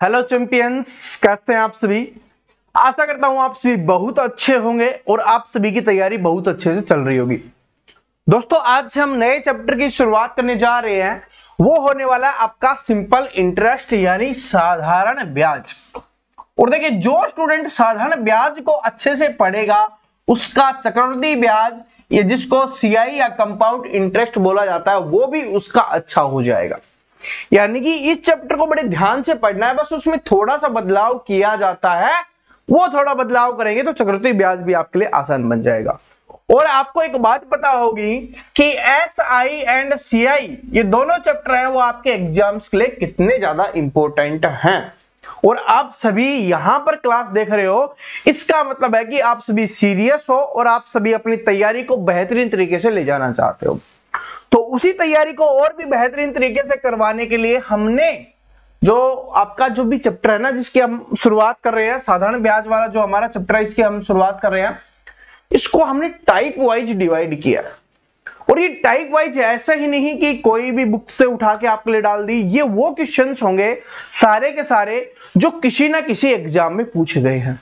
Hello champions, कैसे हैं आप सभी। आशा करता हूं आप सभी बहुत अच्छे होंगे और आप सभी की तैयारी बहुत अच्छे से चल रही होगी। दोस्तों, आज हम नए चैप्टर की शुरुआत करने जा रहे हैं। वो होने वाला है आपका सिंपल इंटरेस्ट यानी साधारण ब्याज। और देखिए, जो स्टूडेंट साधारण ब्याज को अच्छे से पढ़ेगा उसका चक्रवृद्धि ब्याज, ये जिसको सीआई या कंपाउंड इंटरेस्ट बोला जाता है, वो भी उसका अच्छा हो जाएगा। यानी कि इस चैप्टर को बड़े ध्यान से पढ़ना है, बस उसमें थोड़ा सा बदलाव किया जाता है। वो थोड़ा बदलाव करेंगे तो चक्रवृद्धि ब्याज भी आपके लिए आसान बन जाएगा। और आपको एक बात पता होगी कि एस आई एंड सी आई, ये दोनों चैप्टर हैं वो आपके एग्जाम्स के लिए कितने ज्यादा इंपॉर्टेंट हैं। और आप सभी यहां पर क्लास देख रहे हो, इसका मतलब है कि आप सभी सीरियस हो और आप सभी अपनी तैयारी को बेहतरीन तरीके से ले जाना चाहते हो। तो उसी तैयारी को और भी बेहतरीन तरीके से करवाने के लिए हमने जो आपका जो भी चैप्टर है ना, जिसकी हम शुरुआत कर रहे हैं, साधारण ब्याज वाला जो हमारा चैप्टर है, इसकी हम शुरुआत कर रहे हैं। इसको हमने टाइप वाइज डिवाइड किया। और ये टाइप वाइज ऐसा ही नहीं कि कोई भी बुक से उठा के आपके लिए डाल दी। ये वो क्वेश्चंस होंगे सारे के सारे जो किसी ना किसी एग्जाम में पूछे गए हैं।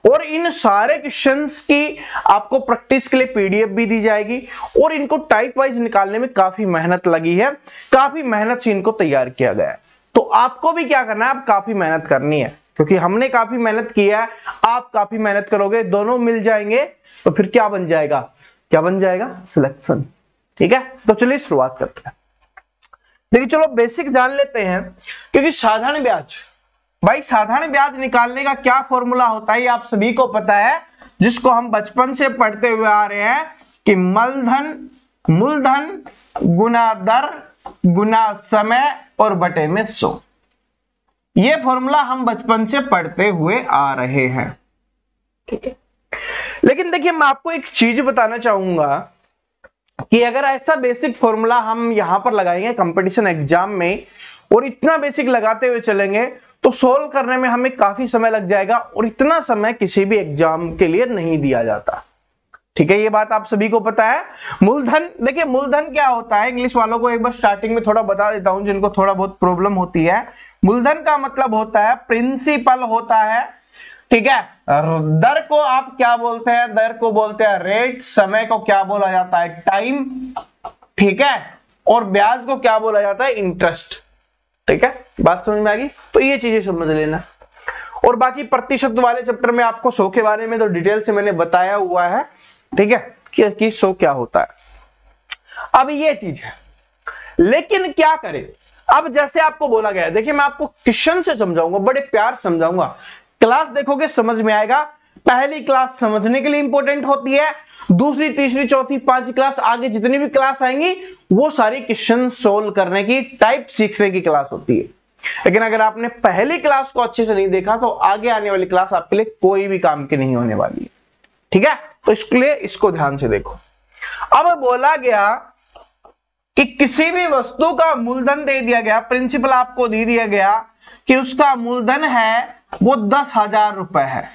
और इन सारे क्वेश्चंस की आपको प्रैक्टिस के लिए पीडीएफ भी दी जाएगी। और इनको टाइप वाइज निकालने में काफी मेहनत लगी है, काफी मेहनत से इनको तैयार किया गया है। तो आपको भी क्या करना है, आप काफी मेहनत करनी है, क्योंकि हमने काफी मेहनत की है, आप काफी मेहनत करोगे, दोनों मिल जाएंगे तो फिर क्या बन जाएगा, क्या बन जाएगा, सिलेक्शन। ठीक है, तो चलिए शुरुआत करते हैं। देखिए, चलो बेसिक जान लेते हैं। क्योंकि साधारण ब्याज, भाई साधारण ब्याज निकालने का क्या फॉर्मूला होता है ये आप सभी को पता है, जिसको हम बचपन से पढ़ते हुए आ रहे हैं कि मूलधन गुना दर गुना समय और बटे में 100। ये फॉर्मूला हम बचपन से पढ़ते हुए आ रहे हैं। ठीक है, लेकिन देखिए, मैं आपको एक चीज बताना चाहूंगा कि अगर ऐसा बेसिक फॉर्मूला हम यहां पर लगाएंगे कंपटीशन एग्जाम में, और इतना बेसिक लगाते हुए चलेंगे, तो सोल्व करने में हमें काफी समय लग जाएगा। और इतना समय किसी भी एग्जाम के लिए नहीं दिया जाता। ठीक है, ये बात आप सभी को पता है। मूलधन, देखिए मूलधन क्या होता है, इंग्लिश वालों को एक बार स्टार्टिंग में थोड़ा बता देता हूं, जिनको थोड़ा बहुत प्रॉब्लम होती है। मूलधन का मतलब होता है प्रिंसिपल होता है। ठीक है, दर को आप क्या बोलते हैं, दर को बोलते हैं रेट, समय को क्या बोला जाता है, टाइम। ठीक है, और ब्याज को क्या बोला जाता है, इंटरेस्ट। ठीक है, बात समझ में आ गई। तो ये चीजें समझ लेना। और बाकी प्रतिशत वाले चैप्टर में आपको 100 के बारे में तो डिटेल से मैंने बताया हुआ है। ठीक है, कि 100 क्या होता है। अब ये चीज है, लेकिन क्या करें। अब जैसे आपको बोला गया है, देखिए मैं आपको क्वेश्चन से समझाऊंगा, बड़े प्यार समझाऊंगा। क्लास देखोगे समझ में आएगा। पहली क्लास समझने के लिए इंपॉर्टेंट होती है, दूसरी तीसरी चौथी पांचवी क्लास, आगे जितनी भी क्लास आएंगी वो सारी क्वेश्चन सोल्व करने की, टाइप सीखने की क्लास होती है। लेकिन अगर आपने पहली क्लास को अच्छे से नहीं देखा तो आगे आने वाली क्लास आपके लिए कोई भी काम की नहीं होने वाली है। ठीक है, तो इसके लिए इसको ध्यान से देखो। अब बोला गया कि किसी भी वस्तु का मूलधन दे दिया गया, प्रिंसिपल आपको दे दिया गया कि उसका मूलधन है वो 10,000 रुपए है।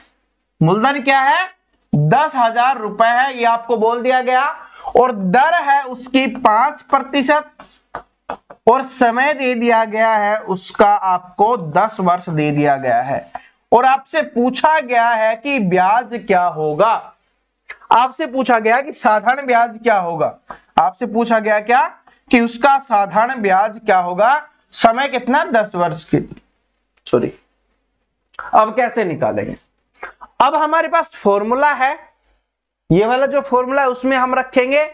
मूलधन क्या है, 10,000 रुपए है, ये आपको बोल दिया गया। और दर है उसकी 5%, और समय दे दिया गया है उसका आपको 10 वर्ष दे दिया गया है। और आपसे पूछा गया है कि ब्याज क्या होगा। आपसे पूछा गया कि साधारण ब्याज क्या होगा। आपसे पूछा गया क्या कि उसका साधारण ब्याज क्या होगा, समय कितना, 10 वर्ष की। सॉरी, अब कैसे निकालेंगे। अब हमारे पास फॉर्मूला है, ये वाला जो फॉर्मूला है उसमें हम रखेंगे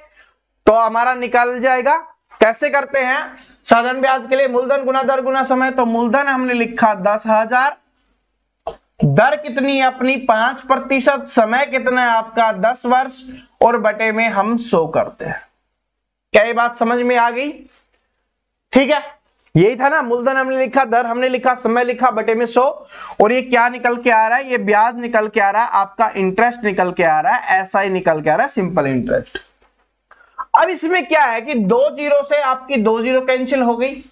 तो हमारा निकल जाएगा। कैसे करते हैं, साधारण ब्याज के लिए मूलधन गुना दर गुना समय। तो मूलधन हमने लिखा 10,000, दर कितनी है अपनी 5%, समय कितना है आपका 10 वर्ष, और बटे में हम 100 करते हैं। क्या ये बात समझ में आ गई। ठीक है, यही था ना, मूलधन हमने लिखा, दर हमने लिखा, समय लिखा, बटे में 100। और ये क्या निकल के आ रहा है, ये ब्याज निकल के आ रहा है, आपका इंटरेस्ट निकल के आ रहा है, एसआई निकल के आ रहा है, सिंपल इंटरेस्ट। अब इसमें क्या है कि 2 जीरो से आपकी 2 जीरो कैंसिल हो गई।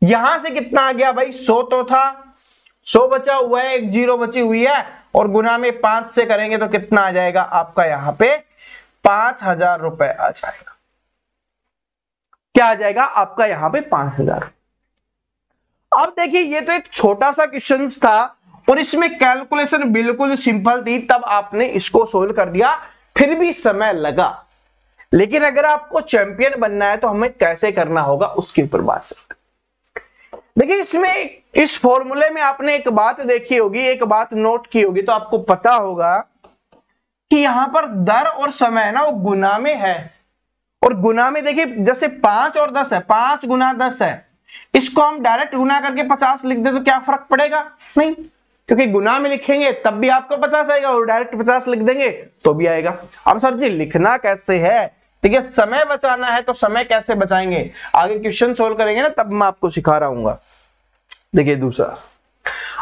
यहां से कितना आ गया भाई, 100 तो था, 100 बचा हुआ है, 1 जीरो बची हुई है, और गुना में 5 से करेंगे तो कितना आ जाएगा आपका, यहां पे 5,000 रुपए आ जाएगा। क्या आ जाएगा आपका यहां पे 5,000। अब देखिए ये तो एक छोटा सा क्वेश्चन था और इसमें कैलकुलेशन बिल्कुल सिंपल थी, तब आपने इसको सोल्व कर दिया, फिर भी समय लगा। लेकिन अगर आपको चैंपियन बनना है तो हमें कैसे करना होगा उसके ऊपर बात करते हैं। देखिए इसमें इस फॉर्मूले में आपने एक बात देखी होगी, एक बात नोट की होगी, तो आपको पता होगा कि यहां पर दर और समय है ना वो गुना में है, और गुना में देखिए जैसे 5 और 10 है, 5 गुना 10 है, इसको हम डायरेक्ट गुना करके 50 लिख दे तो क्या फर्क पड़ेगा? नहीं, क्योंकि गुना में लिखेंगे तब भी आपको 50 आएगा और डायरेक्ट 50 लिख देंगे तो भी आएगा। अब सर जी लिखना कैसे है? देखिए समय बचाना है तो समय कैसे बचाएंगे आगे क्वेश्चन सोल्व करेंगे ना, तब मैं आपको सिखा रहा हूँ। देखिए दूसरा,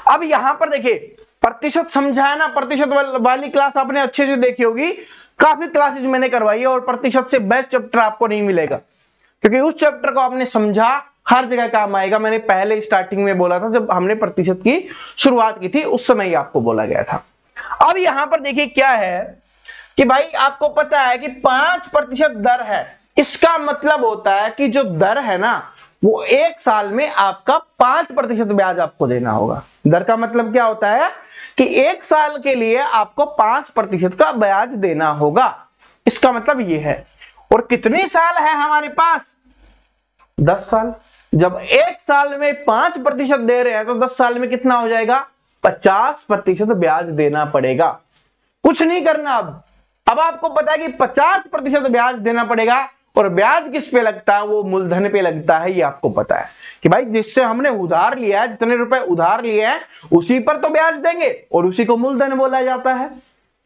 अब यहां पर देखिए प्रतिशत समझा है ना, प्रतिशत वाली क्लास आपने अच्छे से देखी होगी, काफी क्लासेस मैंने करवाई है और प्रतिशत से बेस्ट चैप्टर आपको नहीं मिलेगा, क्योंकि उस चैप्टर को आपने समझा, हर जगह काम आएगा। मैंने पहले स्टार्टिंग में बोला था जब हमने प्रतिशत की शुरुआत की थी, उस समय ही आपको बोला गया था। अब यहां पर देखिए क्या है कि भाई आपको पता है कि 5% दर है, इसका मतलब होता है कि जो दर है ना वो एक साल में आपका 5% ब्याज आपको देना होगा। दर का मतलब क्या होता है कि एक साल के लिए आपको 5% का ब्याज देना होगा, इसका मतलब ये है। और कितने साल है हमारे पास? 10 साल। जब एक साल में 5% दे रहे हैं तो 10 साल में कितना हो जाएगा? 50% ब्याज देना पड़ेगा। कुछ नहीं करना। अब आपको पता है कि 50% ब्याज देना पड़ेगा, और ब्याज किस पे लगता है? वो मूलधन पे लगता है। ये आपको पता है कि भाई जिससे हमने उधार लिया है, जितने रुपए उधार लिए हैं उसी पर तो ब्याज देंगे, और उसी को मूलधन बोला जाता है।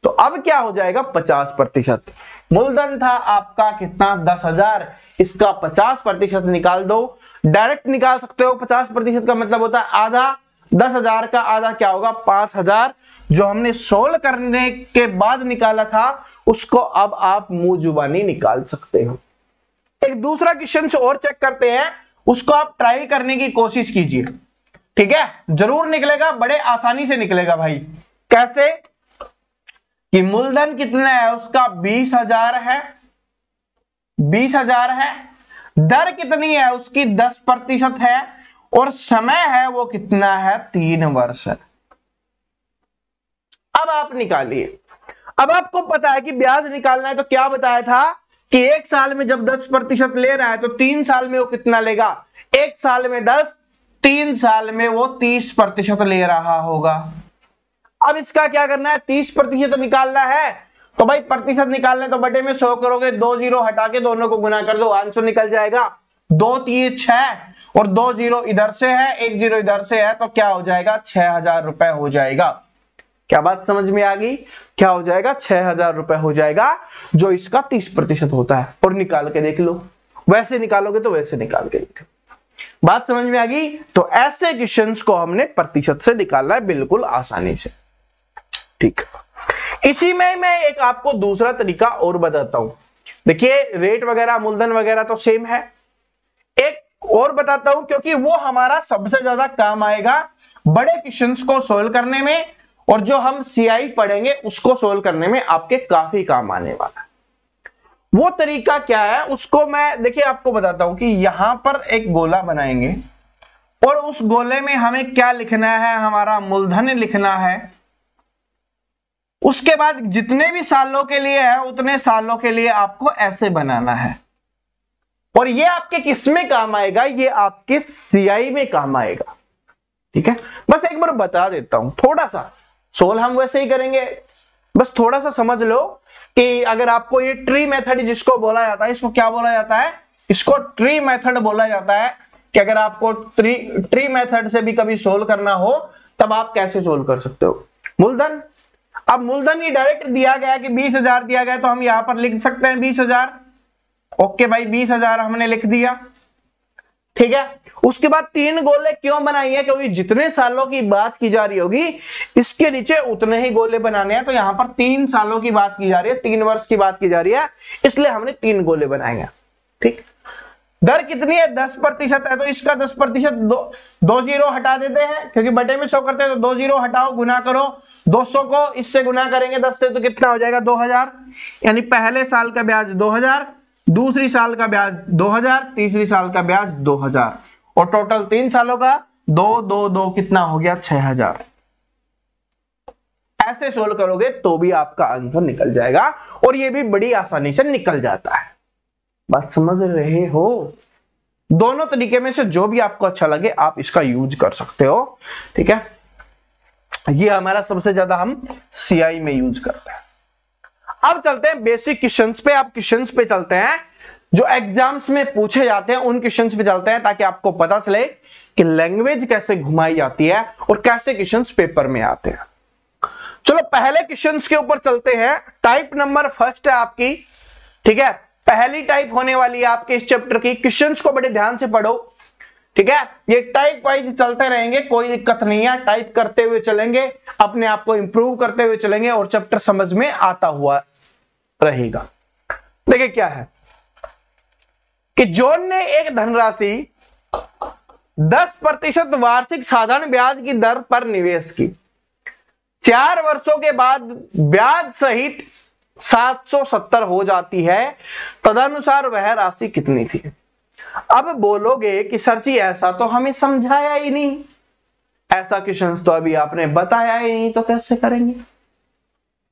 तो अब क्या हो जाएगा? 50%। मूलधन था आपका कितना? 10,000, इसका 50% निकाल दो। डायरेक्ट निकाल सकते हो, 50% का मतलब होता है आधा। 10,000 का आधा क्या होगा? 5,000। जो हमने सोल्व करने के बाद निकाला था उसको अब आप मुंह जुबानी निकाल सकते हो। एक दूसरा क्वेश्चन और चेक करते हैं, उसको आप ट्राई करने की कोशिश कीजिए, ठीक है? जरूर निकलेगा, बड़े आसानी से निकलेगा भाई। कैसे? कि मूलधन कितना है उसका? 20,000 है, 20,000 है। दर कितनी है उसकी? 10% है, और समय है वो कितना है? 3 वर्ष है। अब आप निकालिए। अब आपको पता है कि ब्याज निकालना है, तो क्या बताया था कि एक साल में जब 10% ले रहा है तो 3 साल में वो कितना लेगा? एक साल में 10, 3 साल में वो 30% ले रहा होगा। अब इसका क्या करना है? 30% निकालना है, तो भाई प्रतिशत निकालना है तो बटे में 100 करोगे, 2 जीरो हटा के दोनों को गुना कर दो, आंसर निकल जाएगा। 2 3 6, और 2 जीरो इधर से है, 1 जीरो इधर से है, तो क्या हो जाएगा? 6,000 रुपए हो जाएगा। क्या बात समझ में आ गई? क्या हो जाएगा? 6,000 रुपए हो जाएगा, जो इसका 30% होता है। और निकाल के देख लो, वैसे निकालोगे तो वैसे निकाल के देख लो। बात समझ में आ गई? तो ऐसे क्वेश्चंस को हमने प्रतिशत से निकालना है बिल्कुल आसानी से, ठीक। इसी में मैं एक आपको दूसरा तरीका और बताता हूं। देखिए रेट वगैरह, मूलधन वगैरह तो सेम है। एक और बताता हूं क्योंकि वो हमारा सबसे ज्यादा काम आएगा बड़े क्वेश्चंस को सोल्व करने में, और जो हम सीआई पढ़ेंगे उसको सोल्व करने में आपके काफी काम आने वाला है। वो तरीका क्या है उसको मैं देखिए आपको बताता हूं कि यहां पर एक गोला बनाएंगे, और उस गोले में हमें क्या लिखना है? हमारा मूलधन लिखना है। उसके बाद जितने भी सालों के लिए है उतने सालों के लिए आपको ऐसे बनाना है, और ये आपके किस में काम आएगा? ये आपके सीआई में काम आएगा, ठीक है? बस एक बार बता देता हूं, थोड़ा सा सोल्व हम वैसे ही करेंगे, बस थोड़ा सा समझ लो कि अगर आपको ये ट्री मेथड जिसको बोला जाता है, इसको क्या बोला जाता है? इसको ट्री मेथड बोला जाता है। कि अगर आपको ट्री मेथड से भी कभी सोल्व करना हो तब आप कैसे सोल्व कर सकते हो? मूलधन, अब मूलधन ही डायरेक्ट दिया गया कि 20,000 दिया गया, तो हम यहां पर लिख सकते हैं 20,000। ओके भाई, 20,000 हमने लिख दिया, ठीक है। उसके बाद 3 गोले क्यों बनाई है? क्योंकि जितने सालों की बात की जा रही होगी इसके नीचे उतने ही गोले बनाने हैं, तो यहां पर 3 सालों की बात की जा रही है, 3 वर्ष की बात की जा रही है, इसलिए हमने 3 गोले बनाएंगे, ठीक। दर कितनी है? 10% है, तो इसका 10% 2 जीरो हटा देते हैं, क्योंकि बटे में 100 करते हैं, तो 2 जीरो हटाओ, गुना करो। 200 को इससे गुना करेंगे 10 से, तो कितना हो जाएगा? 2,000। यानी पहले साल का ब्याज 2,000, दूसरी साल का ब्याज 2,000, तीसरी साल का ब्याज 2,000, और टोटल 3 सालों का 2 2 2 कितना हो गया 6000। ऐसे सोल्व करोगे तो भी आपका आंसर निकल जाएगा और ये भी बड़ी आसानी से निकल जाता है। बात समझ रहे हो? दोनों तरीके में से जो भी आपको अच्छा लगे आप इसका यूज कर सकते हो। ठीक है, ये हमारा सबसे ज्यादा हम सीआई में यूज करते हैं। अब चलते हैं बेसिक क्वेश्चंस पे। आप क्वेश्चंस पे चलते हैं जो एग्जाम्स में पूछे जाते हैं, उन क्वेश्चंस पे चलते हैं ताकि आपको पता चले कि लैंग्वेज कैसे घुमाई जाती है और कैसे क्वेश्चंस पेपर में आते हैं। चलो पहले क्वेश्चंस के ऊपर चलते हैं। टाइप नंबर फर्स्ट है आपकी। ठीक है, पहली टाइप होने वाली है आपके इस चैप्टर की। क्वेश्चंस को बड़े ध्यान से पढ़ो। ठीक है, ये टाइप वाइज चलते रहेंगे, कोई दिक्कत नहीं है। टाइप करते हुए चलेंगे, अपने आप को इंप्रूव करते हुए चलेंगे और चैप्टर समझ में आता हुआ रहेगा। देखिए क्या है कि जॉन ने एक धनराशि 10% वार्षिक साधारण ब्याज की दर पर निवेश की। 4 वर्षों के बाद ब्याज सहित 770 हो जाती है। तदनुसार वह राशि कितनी थी? अब बोलोगे कि सर जी ऐसा तो हमें समझाया ही नहीं, ऐसा क्वेश्चन तो अभी आपने बताया ही नहीं, तो कैसे करेंगे?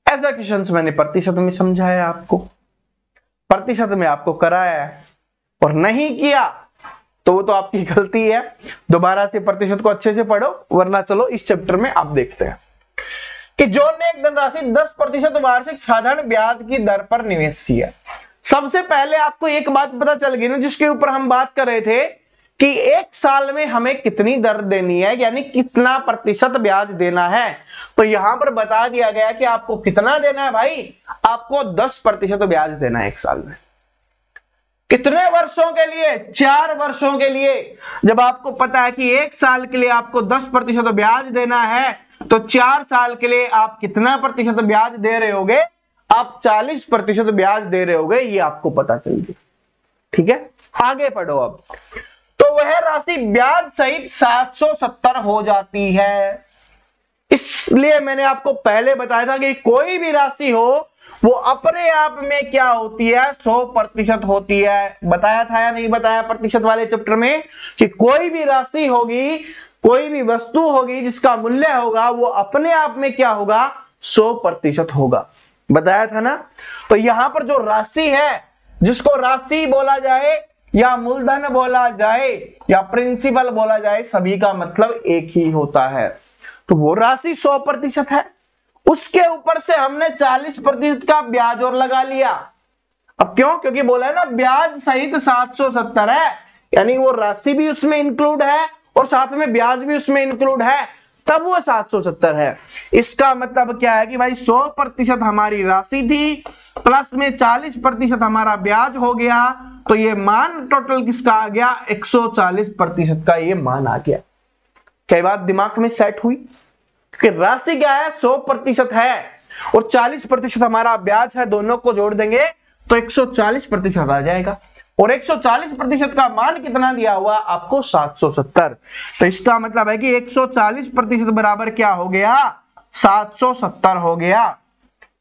ऐसा क्वेश्चन मैंने प्रतिशत में समझाया, आपको प्रतिशत में आपको कराया है और नहीं किया तो वो तो आपकी गलती है। दोबारा से प्रतिशत को अच्छे से पढ़ो, वरना चलो इस चैप्टर में आप देखते हैं कि जॉन ने एक धनराशि 10% वार्षिक साधारण ब्याज की दर पर निवेश किया। सबसे पहले आपको एक बात पता चल गई ना, जिसके ऊपर हम बात कर रहे थे कि एक साल में हमें कितनी दर देनी है, यानी कितना प्रतिशत ब्याज देना है। तो यहां पर बता दिया गया कि आपको कितना देना है भाई, आपको 10% ब्याज देना है एक साल में। कितने वर्षों के लिए? 4 वर्षों के लिए। जब आपको पता है कि एक साल के लिए आपको 10% ब्याज देना है, तो 4 साल के लिए आप कितना प्रतिशत ब्याज दे रहे होगे? आप 40% ब्याज दे रहे होगे, ये आपको पता चल गया। ठीक है, आगे पढ़ो अब। तो वह राशि ब्याज सहित 770 हो जाती है। इसलिए मैंने आपको पहले बताया था कि कोई भी राशि हो वो अपने आप में क्या होती है? 100% होती है। बताया था या नहीं बताया प्रतिशत वाले चैप्टर में कि कोई भी राशि होगी, कोई भी वस्तु होगी जिसका मूल्य होगा वो अपने आप में क्या होगा? 100% होगा। बताया था ना। तो यहां पर जो राशि है, जिसको राशि बोला जाए या मूलधन बोला जाए या प्रिंसिपल बोला जाए, सभी का मतलब एक ही होता है। तो वो राशि 100% है। उसके ऊपर से हमने 40% का ब्याज और लगा लिया। अब क्यों? क्योंकि बोला है ना ब्याज सहित 770 है, यानी वो राशि भी उसमें इंक्लूड है और साथ में ब्याज भी उसमें इंक्लूड है, तब वो 770 है। इसका मतलब क्या है कि भाई 100% हमारी राशि थी, प्लस में 40% हमारा ब्याज हो गया, तो ये मान टोटल किसका आ गया? 140% का ये मान आ गया। क्या बात दिमाग में सेट हुई? कि राशि क्या है? 100% है और 40% हमारा ब्याज है, दोनों को जोड़ देंगे तो 140% आ जाएगा। और 140% का मान कितना दिया हुआ आपको? 770। तो इसका मतलब है कि 140% बराबर क्या हो गया? 770 हो गया।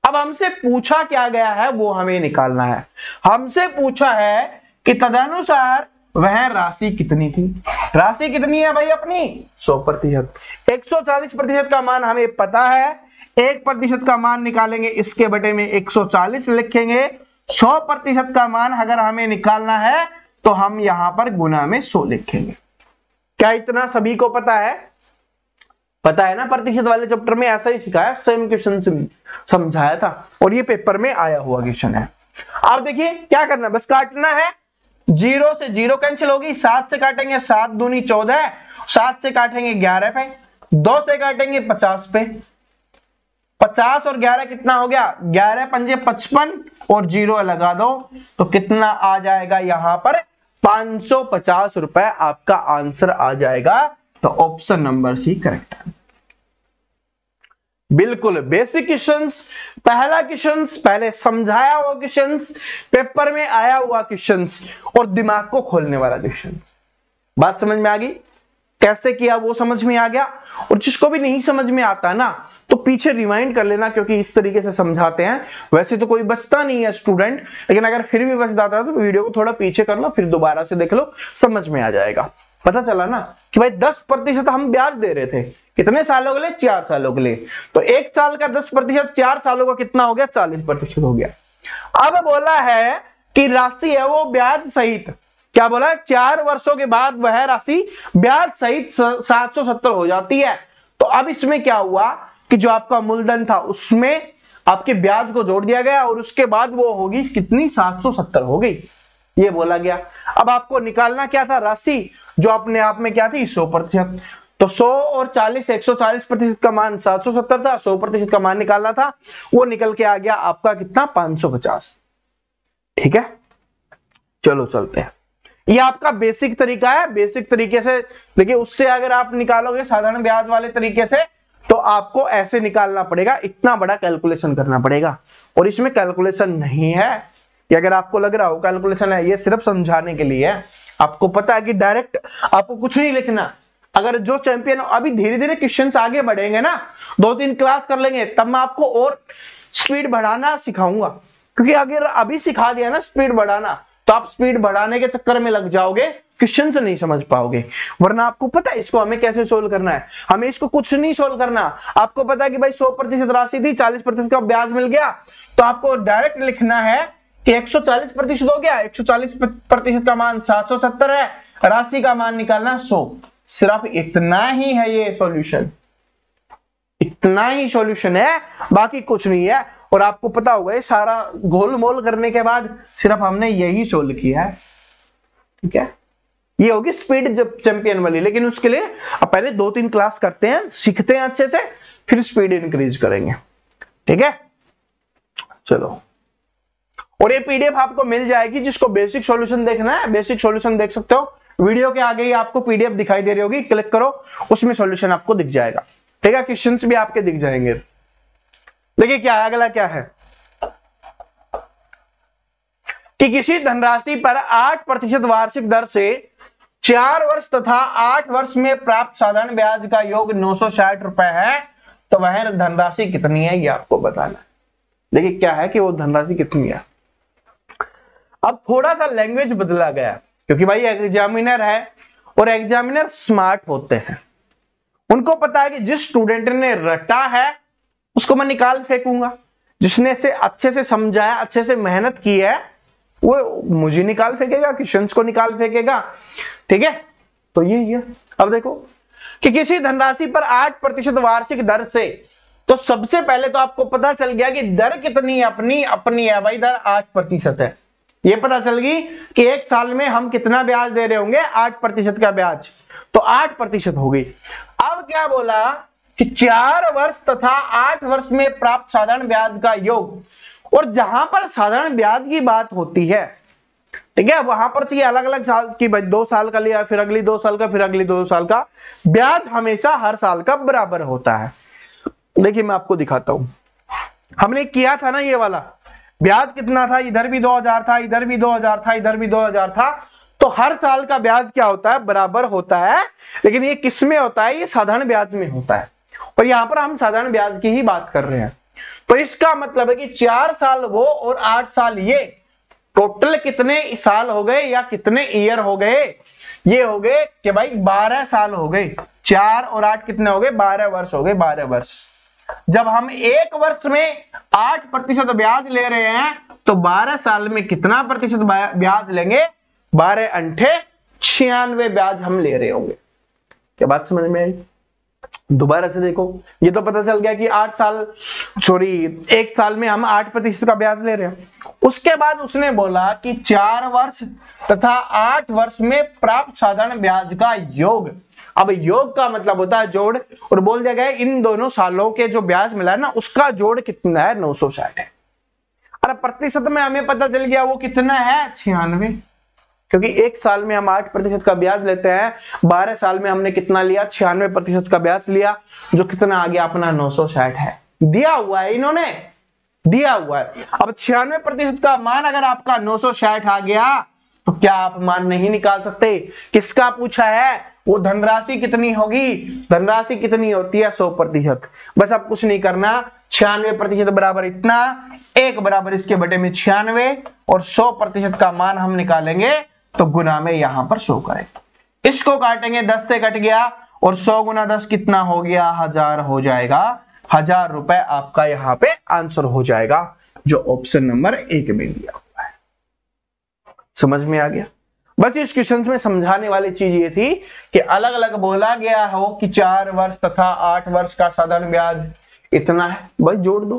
अब हमसे पूछा क्या गया है वो हमें निकालना है। हमसे पूछा है कि तदनुसार वह राशि कितनी थी। राशि कितनी है भाई अपनी? 100%। 140% का मान हमें पता है, 1% का मान निकालेंगे, इसके बटे में 140 लिखेंगे। 100% का मान अगर हमें निकालना है तो हम यहां पर गुना में 100 लिखेंगे। क्या इतना सभी को पता है? पता है ना, प्रतिशत वाले चैप्टर में ऐसा ही सिखाया, सेम क्वेश्चन समझाया था और ये पेपर में आया हुआ क्वेश्चन है। अब देखिए क्या करना, बस काटना है। 0 से 0 कैंसिल होगी, 7 से काटेंगे 7 दूनी 14, 7 से काटेंगे 11 पे, 2 से काटेंगे 50 पे, 50 और 11 कितना हो गया? 11 पंजे 55 और 0 लगा दो तो कितना आ जाएगा? यहां पर 550 रुपए आपका आंसर आ जाएगा। तो ऑप्शन नंबर सी करेक्ट है। बिल्कुल बेसिक क्वेश्चंस, पहला क्वेश्चंस, पहले समझाया हुआ क्वेश्चंस, पेपर में आया हुआ क्वेश्चंस और दिमाग को खोलने वाला क्वेश्चन। बात समझ में आ गई? कैसे किया वो समझ में आ गया। और जिसको भी नहीं समझ में आता ना तो पीछे रिवाइंड कर लेना, क्योंकि इस तरीके से समझाते हैं। वैसे तो कोई बचता नहीं है स्टूडेंट, लेकिन अगर फिर भी बच जाता है तो वीडियो को थोड़ा पीछे कर लो, फिर दोबारा से देख लो, समझ में आ जाएगा। पता चला ना कि भाई 10% हम ब्याज दे रहे थे, कितने सालों के लिए? 4 सालों के लिए। तो 1 साल का 10%, 4 सालों का कितना हो गया? 40% हो गया। अब बोला है कि राशि है वो ब्याज सहित, क्या बोला है? 4 वर्षों के बाद वह राशि ब्याज सहित 770 हो जाती है। तो अब इसमें क्या हुआ कि जो आपका मूलधन था उसमें आपके ब्याज को जोड़ दिया गया और उसके बाद वो होगी कितनी? 770 हो गई, ये बोला गया। अब आपको निकालना क्या था? राशि जो अपने आप में क्या थी? 100%। तो 100 और 40, 140% का मान 770 था, 100% का मान निकालना था, वो निकल के आ गया आपका कितना? 550। ठीक है, चलो चलते हैं। ये आपका बेसिक तरीका है, बेसिक तरीके से देखिए। उससे अगर आप निकालोगे साधारण ब्याज वाले तरीके से तो आपको ऐसे निकालना पड़ेगा, इतना बड़ा कैलकुलेशन करना पड़ेगा। और इसमें कैलकुलेशन नहीं है, कि अगर आपको लग रहा हो कैलकुलेशन है, ये सिर्फ समझाने के लिए है। आपको पता है कि डायरेक्ट आपको कुछ नहीं लिखना। अगर जो चैंपियन, अभी धीरे धीरे क्वेश्चंस आगे बढ़ेंगे ना, 2-3 क्लास कर लेंगे, तब मैं आपको और स्पीड बढ़ाना सिखाऊंगा। क्योंकि अगर अभी सिखा दिया ना स्पीड बढ़ाना, तो आप स्पीड बढ़ाने के चक्कर में लग जाओगे, क्वेश्चन से नहीं समझ पाओगे। वरना आपको पता है इसको हमें कैसे सोल्व करना है। हमें इसको कुछ नहीं सोल्व करना। आपको पता है कि भाई 100% राशि थी, 40% का ब्याज मिल गया, तो आपको डायरेक्ट लिखना है कि 140% हो गया, 140% का मान 770 है, राशि का मान निकालना 100। सिर्फ इतना ही है, ये सॉल्यूशन, इतना ही सॉल्यूशन है, बाकी कुछ नहीं है। और आपको पता होगा ये सारा गोल मोल करने के बाद सिर्फ हमने यही सोल्व किया है। ठीक है, ये होगी स्पीड चैंपियन वाली। लेकिन उसके लिए अब पहले 2-3 क्लास करते हैं, सीखते हैं अच्छे से, फिर स्पीड इंक्रीज करेंगे। ठीक है, चलो। और ये पीडीएफ आपको मिल जाएगी, जिसको बेसिक सॉल्यूशन देखना है बेसिक सॉल्यूशन देख सकते हो। वीडियो के आगे ही आपको पीडीएफ दिखाई दे रही होगी, क्लिक करो, उसमें सॉल्यूशन आपको दिख जाएगा। ठीक है, क्वेश्चंस भी आपके दिख जाएंगे। देखिए क्या है, अगला क्या है कि किसी धनराशि पर 8% वार्षिक दर से 4 वर्ष तथा 8 वर्ष में प्राप्त साधारण ब्याज का योग 960 रुपए है, तो वह धनराशि कितनी है, ये आपको बताना है। देखिए क्या है कि वो धनराशि कितनी है। अब थोड़ा सा लैंग्वेज बदला गया, क्योंकि भाई एग्जामिनर है और एग्जामिनर स्मार्ट होते हैं। उनको पता है कि जिस स्टूडेंट ने रटा है उसको मैं निकाल फेंकूंगा, जिसने से अच्छे से समझाया, अच्छे से मेहनत की है, वो मुझे निकाल फेंकेगा, क्वेश्चंस को निकाल फेंकेगा। ठीक है, तो ये अब देखो कि किसी धनराशि पर 8% वार्षिक दर से, तो सबसे पहले तो आपको पता चल गया कि दर कितनी अपनी है भाई, दर 8% है। ये पता चल गई कि 1 साल में हम कितना ब्याज दे रहे होंगे, 8% का ब्याज, तो 8% हो गई। अब क्या बोला कि 4 वर्ष तथा 8 वर्ष में प्राप्त साधारण ब्याज का योग। और जहां पर साधारण ब्याज की बात होती है, ठीक है, वहां पर चाहिए अलग अलग साल की, 2 साल का लिया, फिर अगली 2 साल का, फिर अगली 2 साल का, ब्याज हमेशा हर साल का बराबर होता है। देखिए मैं आपको दिखाता हूं, हमने किया था ना ये वाला ब्याज कितना था, इधर भी 2000 था, इधर भी 2000 था, इधर भी 2000 था, तो हर साल का ब्याज क्या होता है, बराबर होता है। लेकिन ये किस में होता है, ये साधारण ब्याज में होता है, और यहां पर हम साधारण ब्याज की ही बात कर रहे हैं। तो इसका मतलब है कि 4 साल वो और 8 साल ये, टोटल कितने साल हो गए या कितने ईयर हो गए, ये हो गए कि भाई 12 साल हो गए। 4 और 8 कितने हो गए, 12 वर्ष हो गए, 12 वर्ष। जब हम 1 वर्ष में 8% ब्याज ले रहे हैं, तो 12 साल में कितना प्रतिशत ब्याज लेंगे, 12 अंठे 96 ब्याज हम ले रहे होंगे। क्या बात समझ में आई? दोबारा से देखो, ये तो पता चल गया कि 1 साल में हम 8% का ब्याज ले रहे हैं। उसके बाद उसने बोला कि 4 वर्ष तथा 8 वर्ष में प्राप्त साधारण ब्याज का योग। अब योग का मतलब होता है जोड़, और बोल दिया गया इन दोनों सालों के जो ब्याज मिला है ना, उसका जोड़ कितना है, 960 है। अरे प्रतिशत में हमें पता चल गया वो कितना है, 96, क्योंकि 1 साल में हम 8% का ब्याज लेते हैं, 12 साल में हमने कितना लिया, 96% का ब्याज लिया, जो कितना आ गया अपना 960 है। दिया हुआ है, इन्होंने दिया हुआ है। अब 96% का मान अगर आपका 960 आ गया, तो क्या आप मान नहीं निकाल सकते? किसका पूछा है, वो धनराशि कितनी होगी, धनराशि कितनी होती है, 100%। बस अब कुछ नहीं करना, 96% बराबर इतना, 1 बराबर इसके बटे में 96, और 100% का मान हम निकालेंगे तो गुना में यहां पर शो करें। इसको काटेंगे 10 से कट गया, और 100 गुना 10 कितना हो गया, 1000 हो जाएगा। 1000 रुपए आपका यहां पे आंसर हो जाएगा, जो ऑप्शन नंबर 1 में दिया हुआ है। समझ में आ गया? बस इस क्वेश्चन में समझाने वाली चीज ये थी कि अलग अलग बोला गया हो कि 4 वर्ष तथा 8 वर्ष का साधारण ब्याज इतना है, भाई जोड़ दो।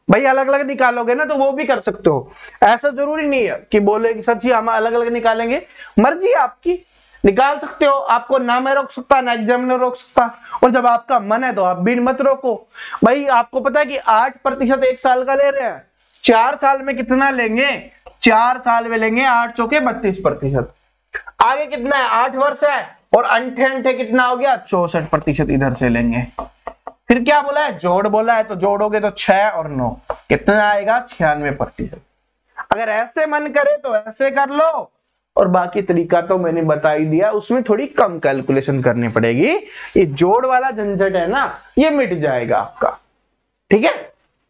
भाई अलग अलग निकालोगे ना तो वो भी कर सकते हो, ऐसा जरूरी नहीं है कि बोले कि सर जी हम अलग अलग निकालेंगे, मर्जी आपकी, निकाल सकते हो। आपको ना मैं रोक सकता, ना एग्जामिनर रोक सकता, और जब आपका मन है तो आप भी मत रोको। भाई आपको पता है कि 8% 1 साल का ले रहे हैं, 4 साल में कितना लेंगे, 4 साल में लेंगे 8 चौके 32%। आगे कितना है, 8 वर्ष है, और अंठे अंठे कितना हो गया, 64% इधर से लेंगे। फिर क्या बोला है, जोड़ बोला है, तो जोड़ोगे तो 6 और 9 कितना आएगा, 96%। अगर ऐसे मन करे तो ऐसे कर लो, और बाकी तरीका तो मैंने बता ही दिया, उसमें थोड़ी कम कैलकुलेशन करनी पड़ेगी। ये जोड़ वाला झंझट है ना, ये मिट जाएगा आपका। ठीक है,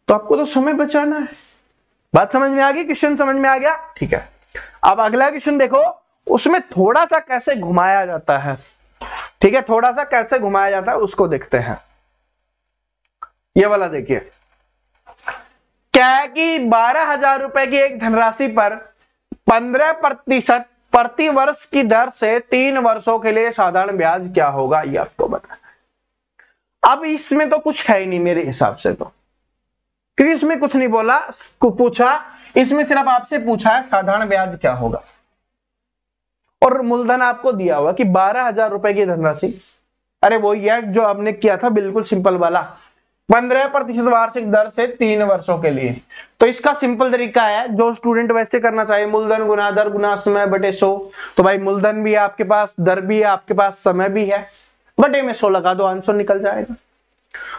तो आपको तो समय बचाना है। बात समझ में आ गई, क्वेश्चन समझ में आ गया? ठीक है, अब अगला क्वेश्चन देखो, उसमें थोड़ा सा कैसे घुमाया जाता है। ठीक है, थोड़ा सा कैसे घुमाया जाता है उसको देखते हैं। ये वाला देखिए, क्या है कि 12,000 रुपए की एक धनराशि पर 15% प्रति वर्ष की दर से 3 वर्षों के लिए साधारण ब्याज क्या होगा, ये आपको बताना। अब इसमें तो कुछ है ही नहीं मेरे हिसाब से, तो क्योंकि इसमें कुछ नहीं बोला पूछा, इसमें सिर्फ आपसे पूछा है साधारण ब्याज क्या होगा, और मूलधन आपको दिया हुआ कि 12,000 रुपए की धनराशि। अरे वो ये जो आपने किया था बिल्कुल सिंपल वाला, 15% वार्षिक दर से 3 वर्षों के लिए। तो इसका सिंपल तरीका है, जो स्टूडेंट वैसे करना चाहिए, मूलधन गुना दर गुना समय बटे 100। तो भाई मूलधन भी है आपके पास, दर भी है आपके पास, समय भी है, बटे में 100 लगा दो, आंसर निकल जाएगा।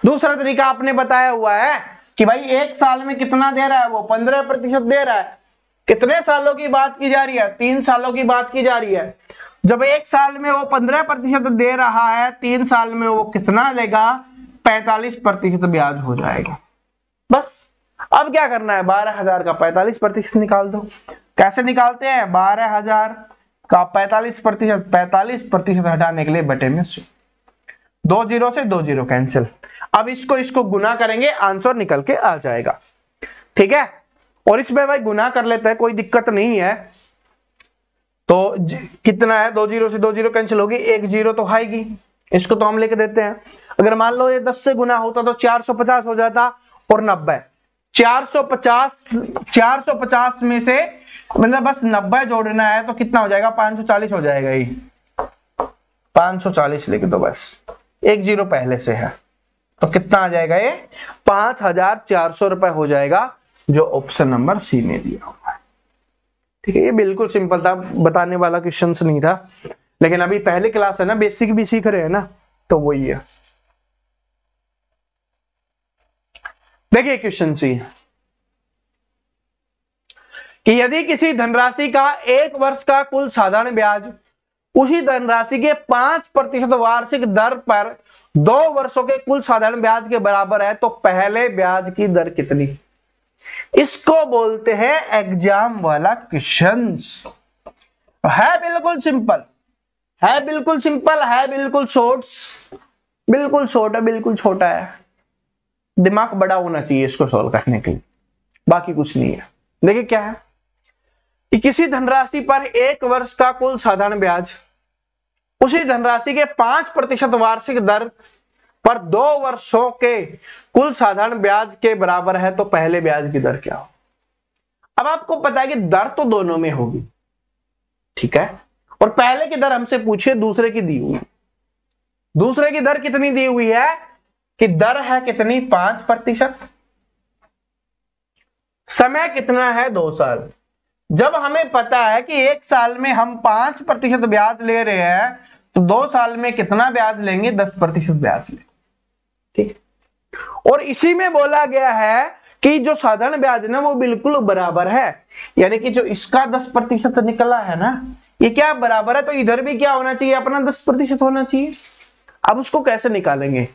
दूसरा तरीका आपने बताया हुआ है कि भाई 1 साल में कितना दे रहा है, वो 15% दे रहा है। कितने सालों की बात की जा रही है, 3 सालों की बात की जा रही है। जब 1 साल में वो 15% दे रहा है, 3 साल में वो कितना लेगा, 45% ब्याज हो जाएगा। बस अब क्या करना है, 12,000 का 45% निकाल दो। कैसे निकालते हैं, 12,000 का 45%, 45% हटाने के लिए बटे में 100, 2 जीरो से 2 जीरो कैंसिल। अब इसको गुना करेंगे, आंसर निकल के आ जाएगा। ठीक है, और इसमें भाई गुना कर लेते हैं, कोई दिक्कत नहीं है। तो कितना है, 2 जीरो से 2 जीरो कैंसिल होगी, 1 जीरो तो आएगी, इसको तो हम लेके देते हैं। अगर मान लो ये 10 से गुना होता तो 450 हो जाता, और 90, 450 में से मतलब बस 90 जोड़ना है, तो कितना हो जाएगा, 540 हो जाएगा। ये 540 लिख दो बस, 1 जीरो पहले से है, तो कितना आ जाएगा, ये 5,400 रुपए हो जाएगा, जो ऑप्शन नंबर सी में दिया हुआ है। ठीक है, ये बिल्कुल सिंपल था, बताने वाला क्वेश्चन नहीं था, लेकिन अभी पहले क्लास है ना, बेसिक भी सीख रहे हैं ना, तो वही है। देखिए क्वेश्चन सी, कि यदि किसी धनराशि का 1 वर्ष का कुल साधारण ब्याज उसी धनराशि के 5% वार्षिक दर पर 2 वर्षों के कुल साधारण ब्याज के बराबर है, तो पहले ब्याज की दर कितनी। इसको बोलते हैं एग्जाम वाला क्वेश्चन। है बिल्कुल सिंपल, है बिल्कुल सिंपल, है बिल्कुल शॉर्ट, बिल्कुल शॉर्ट है, बिल्कुल छोटा है। दिमाग बड़ा होना चाहिए इसको सॉल्व करने के लिए, बाकी कुछ नहीं है। देखिए क्या है कि किसी धनराशि पर 1 वर्ष का कुल साधारण ब्याज उसी धनराशि के 5% वार्षिक दर पर 2 वर्षों के कुल साधारण ब्याज के बराबर है, तो पहले ब्याज की दर क्या हो। अब आपको पता है कि दर तो दोनों में होगी, ठीक है, और पहले की दर हमसे पूछे, दूसरे की दी हुई, दूसरे की दर कितनी दी हुई है, कि दर है कितनी, 5%, समय कितना है, 2 साल। जब हमें पता है कि 1 साल में हम 5% ब्याज ले रहे हैं, तो 2 साल में कितना ब्याज लेंगे, 10% ब्याज लेंगे। ठीक, और इसी में बोला गया है कि जो साधारण ब्याज है ना, वो बिल्कुल बराबर है, यानी कि जो इसका 10% निकला है ना, ये क्या बराबर है, तो इधर भी क्या होना चाहिए, अपना 10% होना चाहिए। अब उसको कैसे निकालेंगे,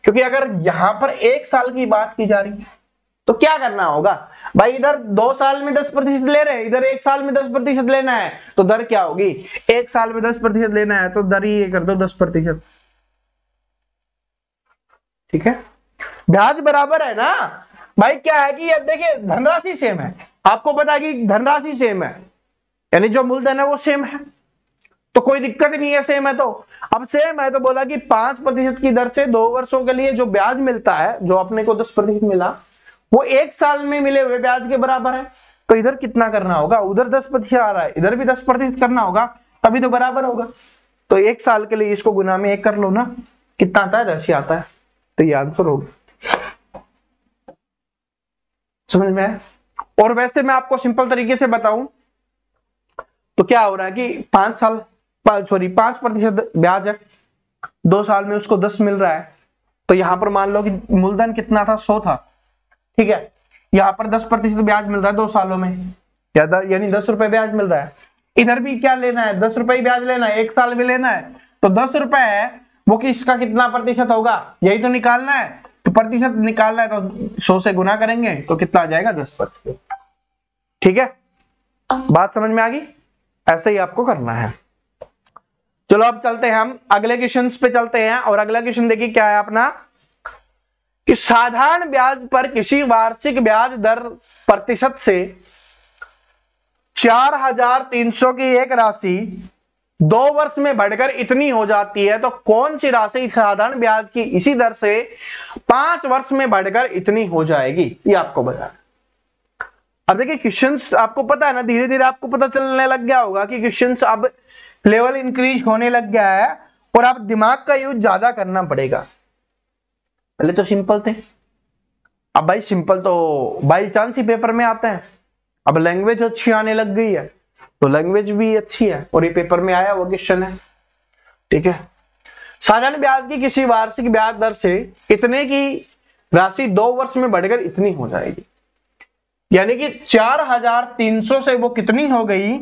क्योंकि अगर यहां पर 1 साल की बात की जा रही है, तो क्या करना होगा, भाई इधर 2 साल में 10% ले रहे हैं, इधर 1 साल में 10% लेना है, तो दर क्या होगी? 1 साल में 10% लेना है तो दर ही ये कर दो 10%। ठीक है, ब्याज बराबर है ना भाई। क्या है कि ये देखिए धनराशि सेम है, आपको पता है कि धनराशि सेम है, यानी जो मूलधन है वो सेम है, तो कोई दिक्कत नहीं है, सेम है तो। अब सेम है तो बोला कि 5% की दर से 2 वर्षों के लिए जो ब्याज मिलता है, जो अपने को 10% मिला, वो 1 साल में मिले हुए ब्याज के बराबर है। तो इधर कितना करना होगा? उधर 10% आ रहा है, इधर भी 10% करना होगा, तभी तो बराबर होगा। तो 1 साल के लिए इसको गुना में 1 कर लो ना, कितना आता है? 10 आता है, तो ये आंसर होगा। समझ में आया? और वैसे मैं आपको सिंपल तरीके से बताऊं तो क्या हो रहा है कि 5% ब्याज है, 2 साल में उसको 10 मिल रहा है, तो यहां पर मान लो कि मूलधन कितना था? 100 था, ठीक है, यहां पर 10% ब्याज मिल रहा है 2 सालों में, यानी 10 रुपए ब्याज मिल रहा है। इधर भी क्या लेना है? 10 रुपए ब्याज लेना है, 1 साल में लेना है, तो 10 रुपए है वो किसका कितना प्रतिशत होगा, यही तो निकालना है। तो प्रतिशत निकालना है तो 100 से गुना करेंगे तो कितना आ जाएगा? 10%। ठीक है, बात समझ में आ गई? ऐसे ही आपको करना है। चलो अब चलते हैं हम अगले क्वेश्चन पे चलते हैं, और अगला क्वेश्चन देखिए क्या है अपना, कि साधारण ब्याज पर किसी वार्षिक ब्याज दर प्रतिशत से 4300 की एक राशि 2 वर्ष में बढ़कर इतनी हो जाती है, तो कौन सी राशि साधारण ब्याज की इसी दर से 5 वर्ष में बढ़कर इतनी हो जाएगी, ये आपको बताना। अब देखिए क्वेश्चंस आपको पता है ना, धीरे धीरे आपको पता चलने लग गया होगा कि क्वेश्चंस अब लेवल इंक्रीज होने लग गया है और आप दिमाग का यूज ज्यादा करना पड़ेगा। पहले तो सिंपल थे, अब भाई सिंपल तो बाई चांस ही पेपर में आते हैं। अब लैंग्वेज अच्छी आने लग गई है, तो लैंग्वेज भी अच्छी है और ये पेपर में आया हुआ क्वेश्चन है। ठीक है, साधारण ब्याज की किसी वार्षिक ब्याज दर से इतने की राशि 2 वर्ष में बढ़कर इतनी हो जाएगी, यानी कि 4300 से वो कितनी हो गई?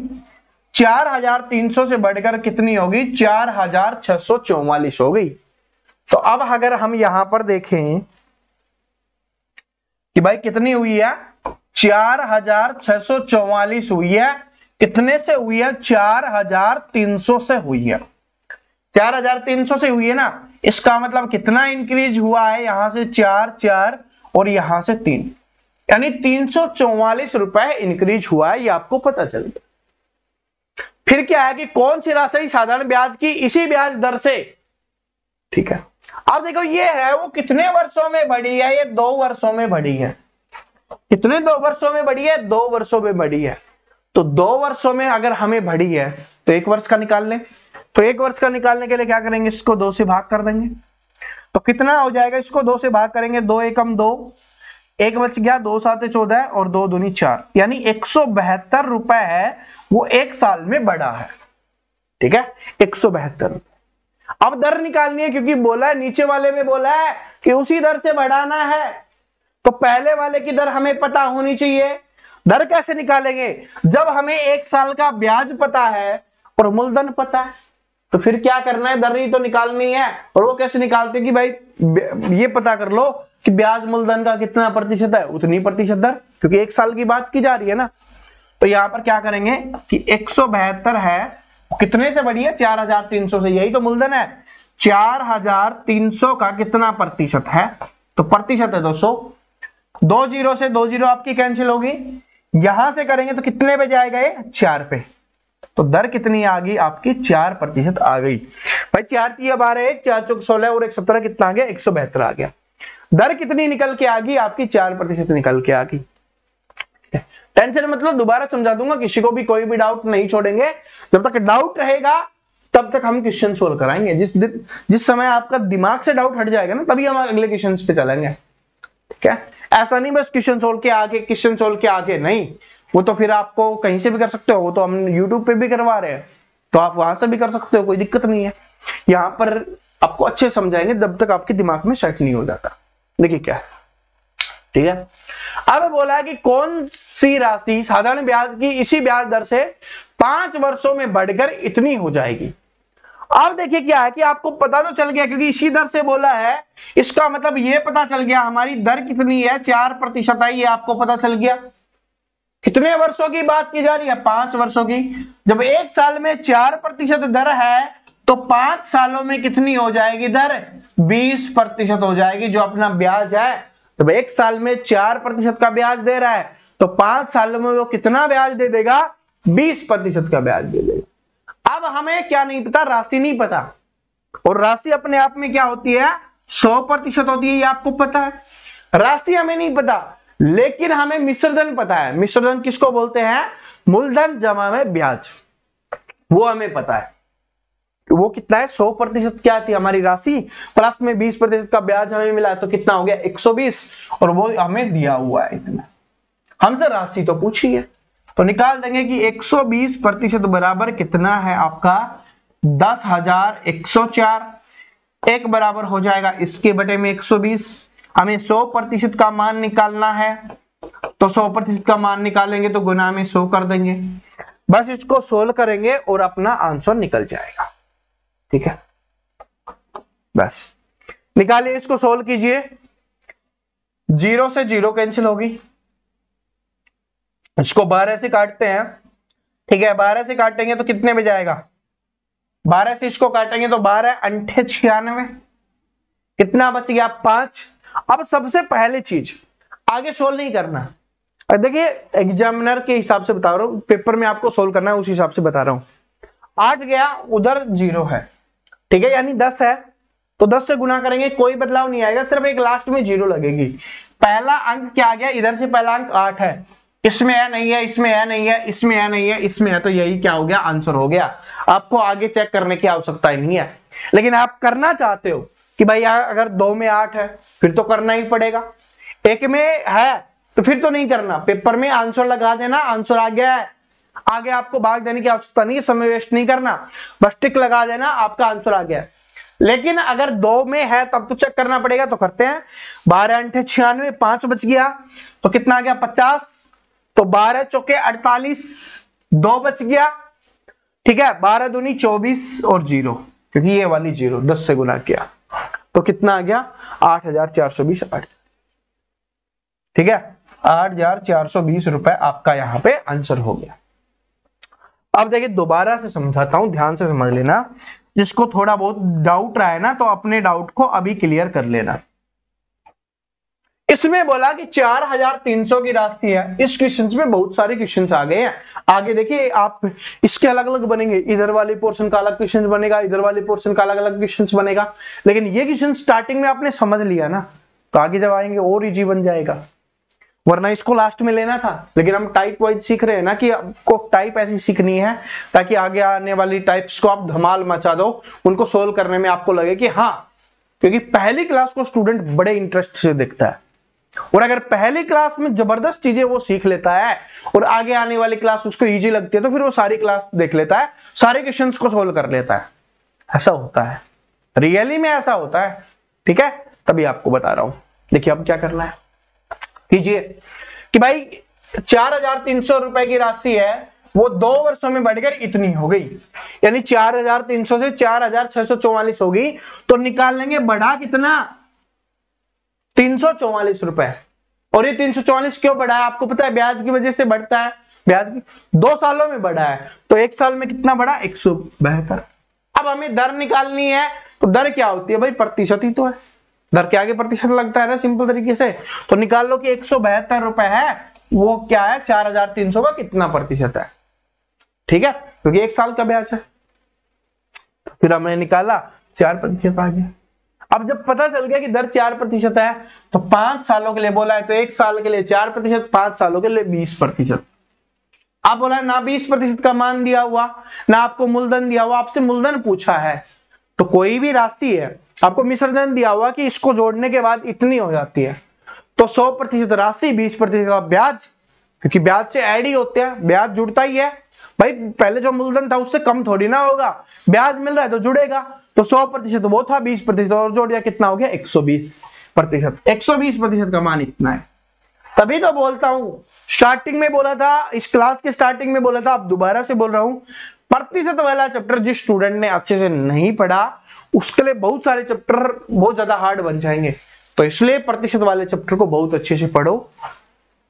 4300 से बढ़कर कितनी होगी? 4644 हो गई। तो अब अगर हम यहां पर देखें कि भाई कितनी हुई है? 4644 हुई है, कितने से हुई है? 4300 से हुई है, 4300 से हुई है ना। इसका मतलब कितना इंक्रीज हुआ है? यहां से 4 और यहां से 3, यानी 344 रुपए इंक्रीज हुआ है, ये आपको पता चल गया। फिर क्या है कि कौन सी राशि साधारण ब्याज की इसी ब्याज दर से, ठीक है, अब देखो ये है वो कितने वर्षों में बढ़ी है? ये 2 वर्षों में बढ़ी है। कितने 2 वर्षों में बढ़ी है? 2 वर्षों में बढ़ी है। तो 2 वर्षों में अगर हमें बढ़ी है तो 1 वर्ष का निकाल लें। तो 1 वर्ष का निकालने के लिए क्या करेंगे? इसको 2 से भाग कर देंगे, तो कितना हो जाएगा? इसको 2 से भाग करेंगे, 2 एकम 2, 1 बच गया, 2 7 14 और 2 दूनी 4, यानी 172 रुपए है वो 1 साल में बढ़ा है। ठीक है, 172 रुपए। अब दर निकालनी है, क्योंकि बोला है नीचे वाले में बोला है कि उसी दर से बढ़ाना है, तो पहले वाले की दर हमें पता होनी चाहिए। दर कैसे निकालेंगे? जब हमें 1 साल का ब्याज पता है और मूलधन पता है, तो फिर क्या करना है? दर ही तो निकालनी है। और वो कैसे निकालते हैं कि भाई ये पता कर लो कि ब्याज मूलधन का कितना प्रतिशत है, उतनी प्रतिशत दर, क्योंकि 1 साल की बात की जा रही है ना। तो यहां पर क्या करेंगे कि 172 है, कितने से बढ़ी है? 4300 से, यही तो मूलधन है। 4300 का कितना प्रतिशत है? तो प्रतिशत है 200, 2 जीरो से 2 जीरो आपकी कैंसिल होगी, यहां से करेंगे तो कितने पे जाएगा? ये 4 पे। तो दर कितनी आ गई आपकी? 4% आ गई। भाई 4 3 12 1 4 चौक 16 और 1 17 कितना आ गया? 172 आ गया। दर कितनी निकल के आ गई आपकी? 4% निकल के आ गई। टेंशन मतलब दोबारा समझा दूंगा, किसी को भी कोई भी डाउट नहीं छोड़ेंगे। जब तक डाउट रहेगा तब तक हम क्वेश्चन सोल्व कराएंगे। जिस समय आपका दिमाग से डाउट हट जाएगा ना, तभी हम अगले क्वेश्चन पे चलेंगे। ठीक है, ऐसा नहीं बस क्वेश्चन सोल्व के आगे नहीं, वो तो फिर आपको कहीं से भी कर सकते हो, वो तो हम यूट्यूब पे भी करवा रहे हैं, तो आप वहां से भी कर सकते हो, कोई दिक्कत नहीं है। यहां पर आपको अच्छे समझाएंगे जब तक आपके दिमाग में सेट नहीं हो जाता। देखिए क्या है, ठीक है। अब बोला है कि कौन सी राशि साधारण ब्याज की इसी ब्याज दर से 5 वर्षों में बढ़कर इतनी हो जाएगी। अब देखिए क्या है कि आपको पता तो चल गया, क्योंकि इसी दर से बोला है, इसका मतलब ये पता चल गया हमारी दर कितनी है? 4% है, ये आपको पता चल गया। कितने वर्षों की बात की जा रही है? 5 वर्षों की। जब एक साल में 4% दर है तो 5 सालों में कितनी हो जाएगी दर? 20% हो जाएगी जो अपना ब्याज है। जब एक साल में 4% का ब्याज दे रहा है तो 5 सालों में वो कितना ब्याज दे देगा? 20% का ब्याज दे देगा। अब हमें क्या नहीं पता? राशि नहीं पता। और राशि अपने आप में क्या होती है? 100% होती है, ये आपको पता है। राशि हमें नहीं पता, लेकिन हमें मिश्रधन पता है। मिश्रधन किसको बोलते हैं? मूलधन जमा में ब्याज, वो हमें पता है। वो कितना है? 100% क्या थी हमारी राशि, प्लस में 20% का ब्याज हमें मिला है, तो कितना हो गया? 120, और वो हमें दिया हुआ है इतना। हमसे राशि तो पूछी है, तो निकाल देंगे कि 120% बराबर कितना है आपका? 10,104। एक बराबर हो जाएगा इसके बटे में 120। हमें 100% का मान निकालना है, तो 100% का मान निकालेंगे तो गुना में 100 कर देंगे। बस इसको सोल्व करेंगे और अपना आंसर निकल जाएगा। ठीक है, बस निकालिए, इसको सोल्व कीजिए। 0 से 0 कैंसिल होगी, इसको 12 से काटते हैं। ठीक है, 12 से काटेंगे तो कितने में जाएगा? 12 से इसको काटेंगे तो 12 अंठे 96, कितना बच गया? 5। अब सबसे पहली चीज, आगे सोल्व नहीं करना। देखिए एग्जामिनर के हिसाब से बता रहा हूं, पेपर में आपको सोल्व करना है उस हिसाब से बता रहा हूं। 8 गया, उधर 0 है, ठीक है, यानी 10 है, तो 10 से गुना करेंगे, कोई बदलाव नहीं आएगा, सिर्फ एक लास्ट में 0 लगेगी। पहला अंक क्या आ गया? इधर से पहला अंक 8 है, इसमें है नहीं है, इसमें है नहीं है, इसमें है नहीं है, इसमें है, तो यही क्या हो गया? आंसर हो गया। आपको आगे चेक करने की आवश्यकता ही नहीं है। लेकिन आप करना चाहते हो कि भाई अगर 2 में 8 है फिर तो करना ही पड़ेगा, 1 में है तो फिर तो नहीं करना। पेपर में आंसर लगा देना, आंसर आ गया है, आगे आपको भाग देने की आवश्यकता नहीं है, समय वेस्ट नहीं करना, बस टिक लगा देना, आपका आंसर आ गया। लेकिन अगर 2 में है तब तो चेक करना पड़ेगा, तो करते हैं। 12 अंठे 96, 5 बच गया तो कितना आ गया? 50, तो 12 चौके 48, 2 बच गया। ठीक है, 12 दूनी 24 और 0, क्योंकि ये वाली 0 10 से गुना किया तो कितना आ गया? 8,420। ठीक है, 8,420 रुपए आपका यहां पे आंसर हो गया। अब देखिए दोबारा से समझाता हूं, ध्यान से समझ लेना। जिसको थोड़ा बहुत डाउट रहा है ना, तो अपने डाउट को अभी क्लियर कर लेना। इसमें बोला कि 4,300 की राशि है। इस क्वेश्चन में बहुत सारे क्वेश्चन आ गए हैं। आगे देखिए आप इसके अलग अलग बनेंगे, इधर वाले पोर्शन का अलग क्वेश्चन बनेगा, इधर वाले पोर्शन का अलग अलग क्वेश्चन बनेगा। लेकिन ये क्वेश्चन स्टार्टिंग में आपने समझ लिया ना, तो आगे जब आएंगे और इजी बन जाएगा। वरना इसको लास्ट में लेना था, लेकिन हम टाइप वाइज सीख रहे हैं ना, कि आपको टाइप ऐसी सीखनी है ताकि आगे आने वाली टाइप्स को आप धमाल मचा दो, उनको सोल्व करने में आपको लगे कि हाँ, क्योंकि पहली क्लास को स्टूडेंट बड़े इंटरेस्ट से देखता है, और अगर पहली क्लास में जबरदस्त चीजें वो सीख लेता है और आगे आने वाली क्लास उसको इजी लगती है, तो फिर वो सारी क्लास देख लेता है, सारे क्वेश्चंस को सोल्व कर लेता है। ऐसा होता है, रियली में ऐसा होता है। ठीक है, तभी आपको बता रहा हूं। देखिए अब क्या करना है, कीजिए कि भाई 4,300 रुपए की राशि है, वो 2 वर्षों में बढ़कर इतनी हो गई, यानी 4,300 से 4,644 होगी। तो निकाल लेंगे बढ़ा कितना? 344 रुपए। और ये 344 क्यों बढ़ा है? आपको पता है, ब्याज की वजह से बढ़ता है। ब्याज 2 सालों में बढ़ा है, तो 1 साल में कितना बढ़ा? 172। अब हमें दर निकालनी है, तो दर क्या होती है भाई? प्रतिशत ही तो है, दर के आगे प्रतिशत लगता है ना, सिंपल तरीके से। तो निकाल लो कि 172 रुपए है, वो क्या है? 4,300 का कितना प्रतिशत है? ठीक है, क्योंकि 1 साल का ब्याज है। फिर हमने निकाला 4% आ गया। अब जब पता चल गया कि दर 4% है, तो 5 सालों के लिए बोला है, तो 1 साल के लिए 4%, 5 सालों के लिए 20%। आप बोला ना 20% का मान दिया हुआ, ना आपको मूलधन दिया हुआ, आपसे मूलधन पूछा है। तो कोई भी राशि है, आपको मिश्रधन दिया हुआ कि इसको जोड़ने के बाद इतनी हो जाती है, तो 100% राशि, 20% का ब्याज, क्योंकि ब्याज से ऐड ही होते हैं, ब्याज जुड़ता ही है भाई। पहले जो मूलधन था उससे कम थोड़ी ना होगा, ब्याज मिल रहा है तो जुड़ेगा। तो 100% वो था, 20% और जोड़ दिया, कितना हो गया? 120%। 120% का मान इतना है। तभी तो बोलता हूं, स्टार्टिंग में बोला था, इस क्लास के स्टार्टिंग में बोला था, अब दोबारा से बोल रहा हूं, प्रतिशत वाला चैप्टर जिस स्टूडेंट ने अच्छे से नहीं पढ़ा, उसके लिए बहुत सारे चैप्टर बहुत ज्यादा हार्ड बन जाएंगे। तो इसलिए प्रतिशत वाले चैप्टर को बहुत अच्छे से पढ़ो,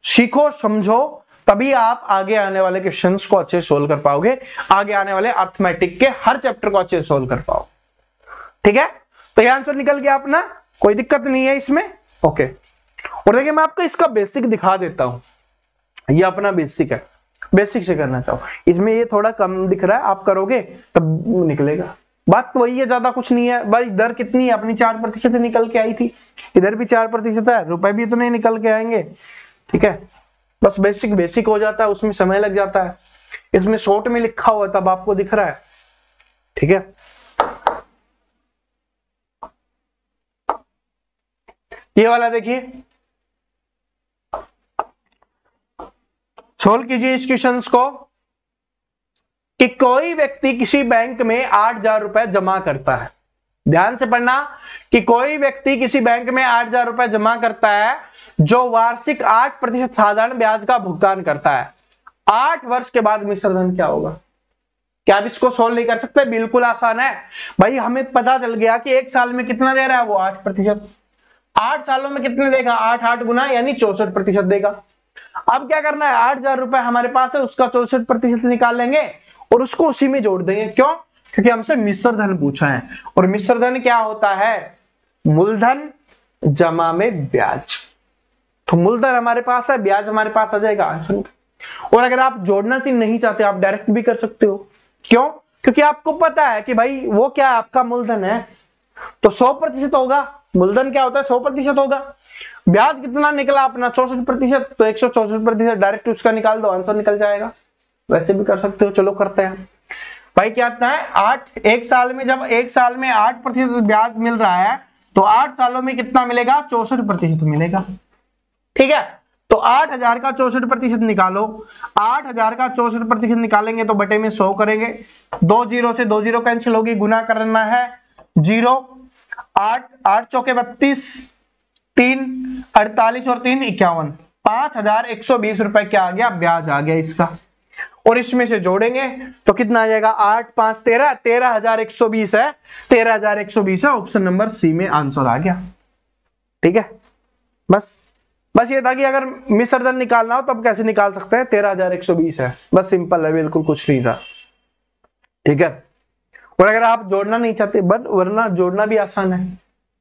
सीखो, समझो, तभी आप आगे आने वाले क्वेश्चंस को अच्छे सोल्व कर पाओगे, आगे आने वाले अर्थमेटिक के हर चैप्टर को अच्छे सोल्व कर पाओगे। ठीक है, तो ये आंसर निकल गया अपना, कोई दिक्कत नहीं है इसमें। ओके, और देखिए मैं आपको इसका बेसिक दिखा देता हूं, ये अपना बेसिक है, बेसिक से करना चाहो। इसमें ये थोड़ा कम दिख रहा है, आप करोगे तब निकलेगा। बात तो वही है, ज्यादा कुछ नहीं है भाई। दर कितनी है अपनी 4% निकल के आई थी, इधर भी 4% है, रुपए भी इतने निकल के आएंगे। ठीक है, बस बेसिक बेसिक हो जाता है, उसमें समय लग जाता है। इसमें शॉर्ट में लिखा हुआ तब आपको दिख रहा है। ठीक है, ये वाला देखिए, सोल्व कीजिए इस क्वेश्चन को कि कोई व्यक्ति किसी बैंक में 8,000 रुपए जमा करता है। ध्यान से पढ़ना कि कोई व्यक्ति किसी बैंक में 8,000 रुपए जमा करता है जो वार्षिक 8% साधारण ब्याज का भुगतान करता है। 8 वर्ष के बाद मिश्र धन क्या होगा? क्या आप इसको सोल्व नहीं कर सकते? बिल्कुल आसान है भाई। हमें पता चल गया कि एक साल में कितना दे रहा है वो 8%। 8 सालों में कितने देगा? 8 गुना यानी 64% देगा। अब क्या करना है, 8,000 रुपए हमारे पास है, उसका 64% निकाल लेंगे और उसको उसी में जोड़ देंगे। क्यों? क्योंकि हमसे मिश्र धन पूछा है, और मिश्र धन क्या होता है? मूलधन जमा में ब्याज। तो मूलधन हमारे पास है, ब्याज हमारे पास आ जाएगा आंसर। और अगर आप जोड़ना चाहिए नहीं चाहते, आप डायरेक्ट भी कर सकते हो। क्यों? क्योंकि आपको पता है कि भाई वो क्या आपका मूलधन है, तो 100% होगा। मूलधन क्या होता है? 100% होगा। ब्याज कितना निकला अपना? 64%, तो 164% डायरेक्ट उसका निकाल दो, आंसर निकल जाएगा। वैसे भी कर सकते हो, चलो करते हैं भाई। क्या आता है? 8 एक साल में, जब एक साल में 8% ब्याज मिल रहा है तो 8 सालों में कितना मिलेगा? 64% मिलेगा। ठीक है, तो 8,000 का 64% निकालो। 8,000 का 64% निकालेंगे तो बटे में 100 करेंगे। 2 जीरो से 2 जीरो कैंसिल होगी, गुना करना है 0। 8 चौके 32, 3 48 और 3 51, 5,120 रुपए क्या आ गया? ब्याज आ गया इसका। और इसमें से जोड़ेंगे तो कितना आ जाएगा? 8 5 13, 13,120 है। 13,120 है, ऑप्शन नंबर सी में आंसर आ गया। ठीक है, बस ये था कि अगर मिश्र धन निकालना हो तब कैसे निकाल सकते हैं? 13,120 है, बस सिंपल है, बिल्कुल कुछ नहीं था। ठीक है, और अगर आप जोड़ना नहीं चाहते, बट वरना जोड़ना भी आसान है।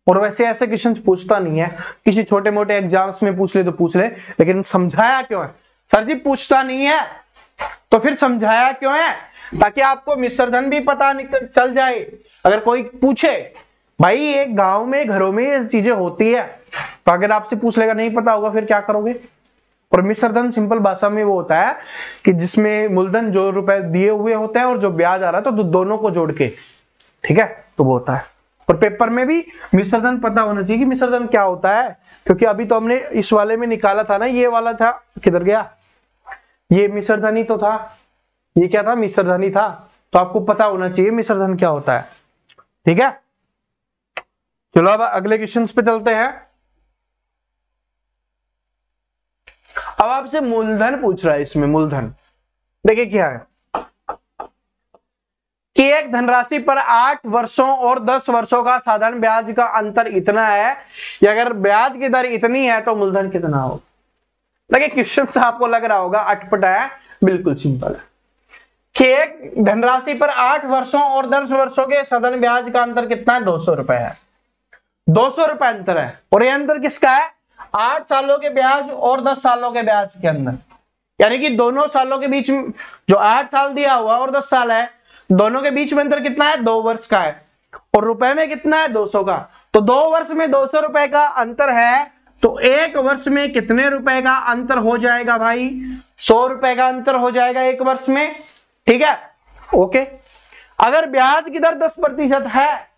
और वैसे ऐसे क्वेश्चन पूछता नहीं है, किसी छोटे मोटे एग्जाम्स में पूछ ले तो पूछ ले, लेकिन समझाया क्यों है? सर जी पूछता नहीं है तो फिर समझाया क्यों है? ताकि आपको मिश्र धन भी पता चल जाए। अगर कोई पूछे, भाई एक गांव में घरों में ये चीजें होती है, तो अगर आपसे पूछ लेगा नहीं पता होगा फिर क्या करोगे? और मिश्र धन सिंपल भाषा में वो होता है कि जिसमें मूलधन जो रुपए दिए हुए होते हैं और जो ब्याज आ रहा है, तो दोनों को जोड़ के, ठीक है, तो वो होता है। और पेपर में भी मिश्र धन पता होना चाहिए कि मिश्र धन क्या होता है, क्योंकि अभी तो हमने इस वाले में निकाला था ना, ये वाला था, किधर गया? ये मिश्र धन ही तो था, ये क्या था? मिश्र धन ही था। तो आपको पता होना चाहिए मिश्र धन क्या होता है। ठीक है, चलो अब अगले क्वेश्चन पे चलते हैं। अब आपसे मूलधन पूछ रहा है। इसमें मूलधन देखिए क्या है कि एक धनराशि पर 8 वर्षों और 10 वर्षों का साधारण ब्याज का अंतर इतना है, या अगर ब्याज की दर इतनी है तो मूलधन कितना होगा? देखिए क्वेश्चन से आपको लग रहा होगा अटपटा है, बिल्कुल सिंपल है कि एक धनराशि पर 8 वर्षों और 10 वर्षों के साधारण ब्याज का अंतर कितना है? 200 रुपए है। 200 रुपए अंतर है, और ये अंतर किसका है? 8 सालों के ब्याज और 10 सालों के ब्याज के अंदर, यानी कि दोनों सालों के बीच में जो 8 साल दिया हुआ और 10 साल है, दोनों के बीच में अंतर कितना है? 2 वर्ष का है। और रुपए में कितना है? 200 का। तो 2 वर्ष में 200 रुपए का अंतर है, तो 1 वर्ष में कितने रुपए का अंतर हो जाएगा भाई? 100 रुपए का अंतर हो जाएगा 1 वर्ष में। ठीक है, ओके। अगर ब्याज की दर 10% है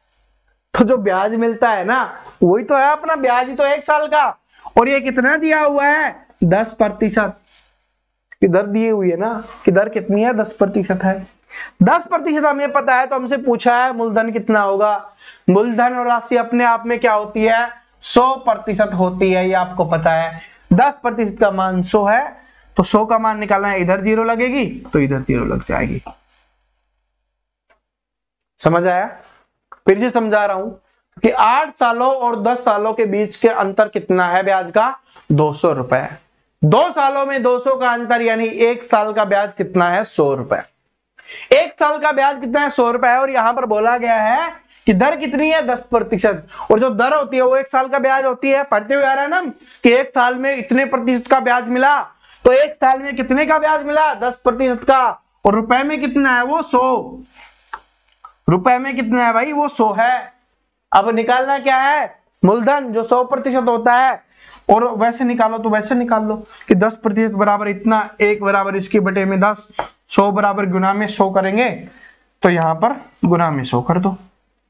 तो जो ब्याज मिलता है ना, वही तो है अपना ब्याज ही तो 1 साल का। और ये कितना दिया हुआ है? 10% की दर दी हुई है ना, कि दर कितनी है? 10% है। 10% हमें पता है, तो हमसे पूछा है मूलधन कितना होगा। मूलधन और राशि अपने आप में क्या होती है? 100% होती है, ये आपको पता है। 10% का मान 100 है, तो 100 का मान निकालना है, इधर 0 लगेगी तो इधर 0 लग जाएगी। समझ आया? फिर से समझा रहा हूं कि 8 सालों और 10 सालों के बीच के अंतर कितना है ब्याज का? 200 रुपए। 2 सालों में 200 का अंतर, यानी 1 साल का ब्याज कितना है? 100 रुपए। 1 साल का ब्याज कितना है? 100 रुपए है। और यहां पर बोला गया है कि दर कितनी है? 10%। और जो दर होती है वो 1 साल का ब्याज होती है। पढ़ते हुए आ रहा है ना कि 1 साल में इतने प्रतिशत का ब्याज मिला, तो 1 साल में कितने का ब्याज मिला? 10% का। और रुपए में कितना है? वो 100 रुपए में कितना है भाई? वो 100 है। अब निकालना क्या है? मूलधन जो 100% होता है। और वैसे निकालो तो वैसे निकाल लो कि 10% बराबर इतना, 1 बराबर इसकी बटे में 10, 100 बराबर गुना में 100 करेंगे, तो यहां पर गुना में 100 कर दो,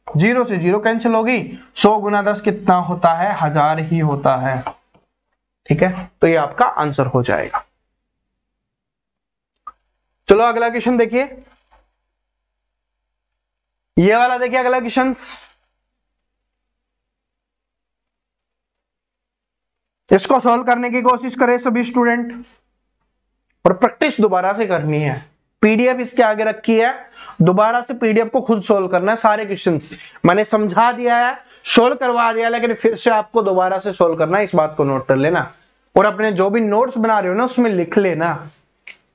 0 से 0 कैंसिल होगी। 100 गुना 10 कितना होता है? 1000 ही होता है। ठीक है, तो ये आपका आंसर हो जाएगा। चलो अगला क्वेश्चन देखिए, ये वाला देखिए अगला क्वेश्चन। इसको सॉल्व करने की कोशिश करें सभी स्टूडेंट, और प्रैक्टिस दोबारा से करनी है। पीडीएफ इसके आगे रखी है, दोबारा से पीडीएफ को खुद सोल्व करना है। सारे क्वेश्चंस मैंने समझा दिया है, सोल्व करवा दिया, लेकिन फिर से आपको दोबारा से सोल्व करना है। इस बात को नोट कर लेना, और अपने जो भी नोट्स बना रहे हो ना उसमें लिख लेना।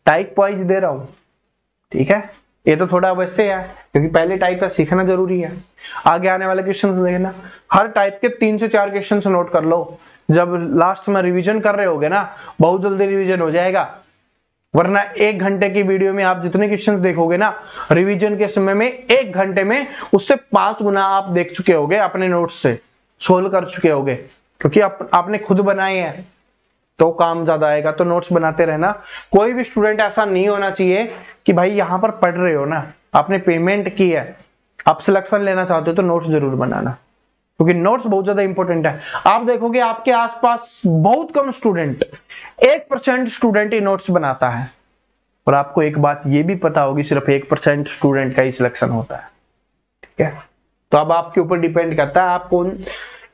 टाइप वाइज दे रहा हूं, ठीक है। ये तो थोड़ा वैसे है क्योंकि पहले टाइप का सीखना जरूरी है। आगे आने वाले क्वेश्चन देखना, हर टाइप के 3 से 4 क्वेश्चन नोट कर लो। जब लास्ट में रिवीजन कर रहे होगे ना, बहुत जल्दी रिवीजन हो जाएगा। वरना 1 घंटे की वीडियो में आप जितने क्वेश्चन देखोगे ना, रिवीजन के समय में 1 घंटे में उससे 5 गुना आप देख चुके होगे, अपने नोट्स से सोल्व कर चुके होगे, क्योंकि आपने खुद बनाए हैं, तो काम ज्यादा आएगा। तो नोट्स बनाते रहना। कोई भी स्टूडेंट ऐसा नहीं होना चाहिए कि भाई यहां पर पढ़ रहे हो ना, आपने पेमेंट की है, आप सिलेक्शन लेना चाहते हो तो नोट्स जरूर बनाना, क्योंकि नोट्स बहुत ज्यादा इंपॉर्टेंट है। आप देखोगे आपके आसपास बहुत कम स्टूडेंट, 1% स्टूडेंट ही नोट्स बनाता है। और आपको एक बात ये भी पता होगी, सिर्फ 1% स्टूडेंट का ही सिलेक्शन होता है, ठीक है। तो अब आपके ऊपर डिपेंड करता है आप कौन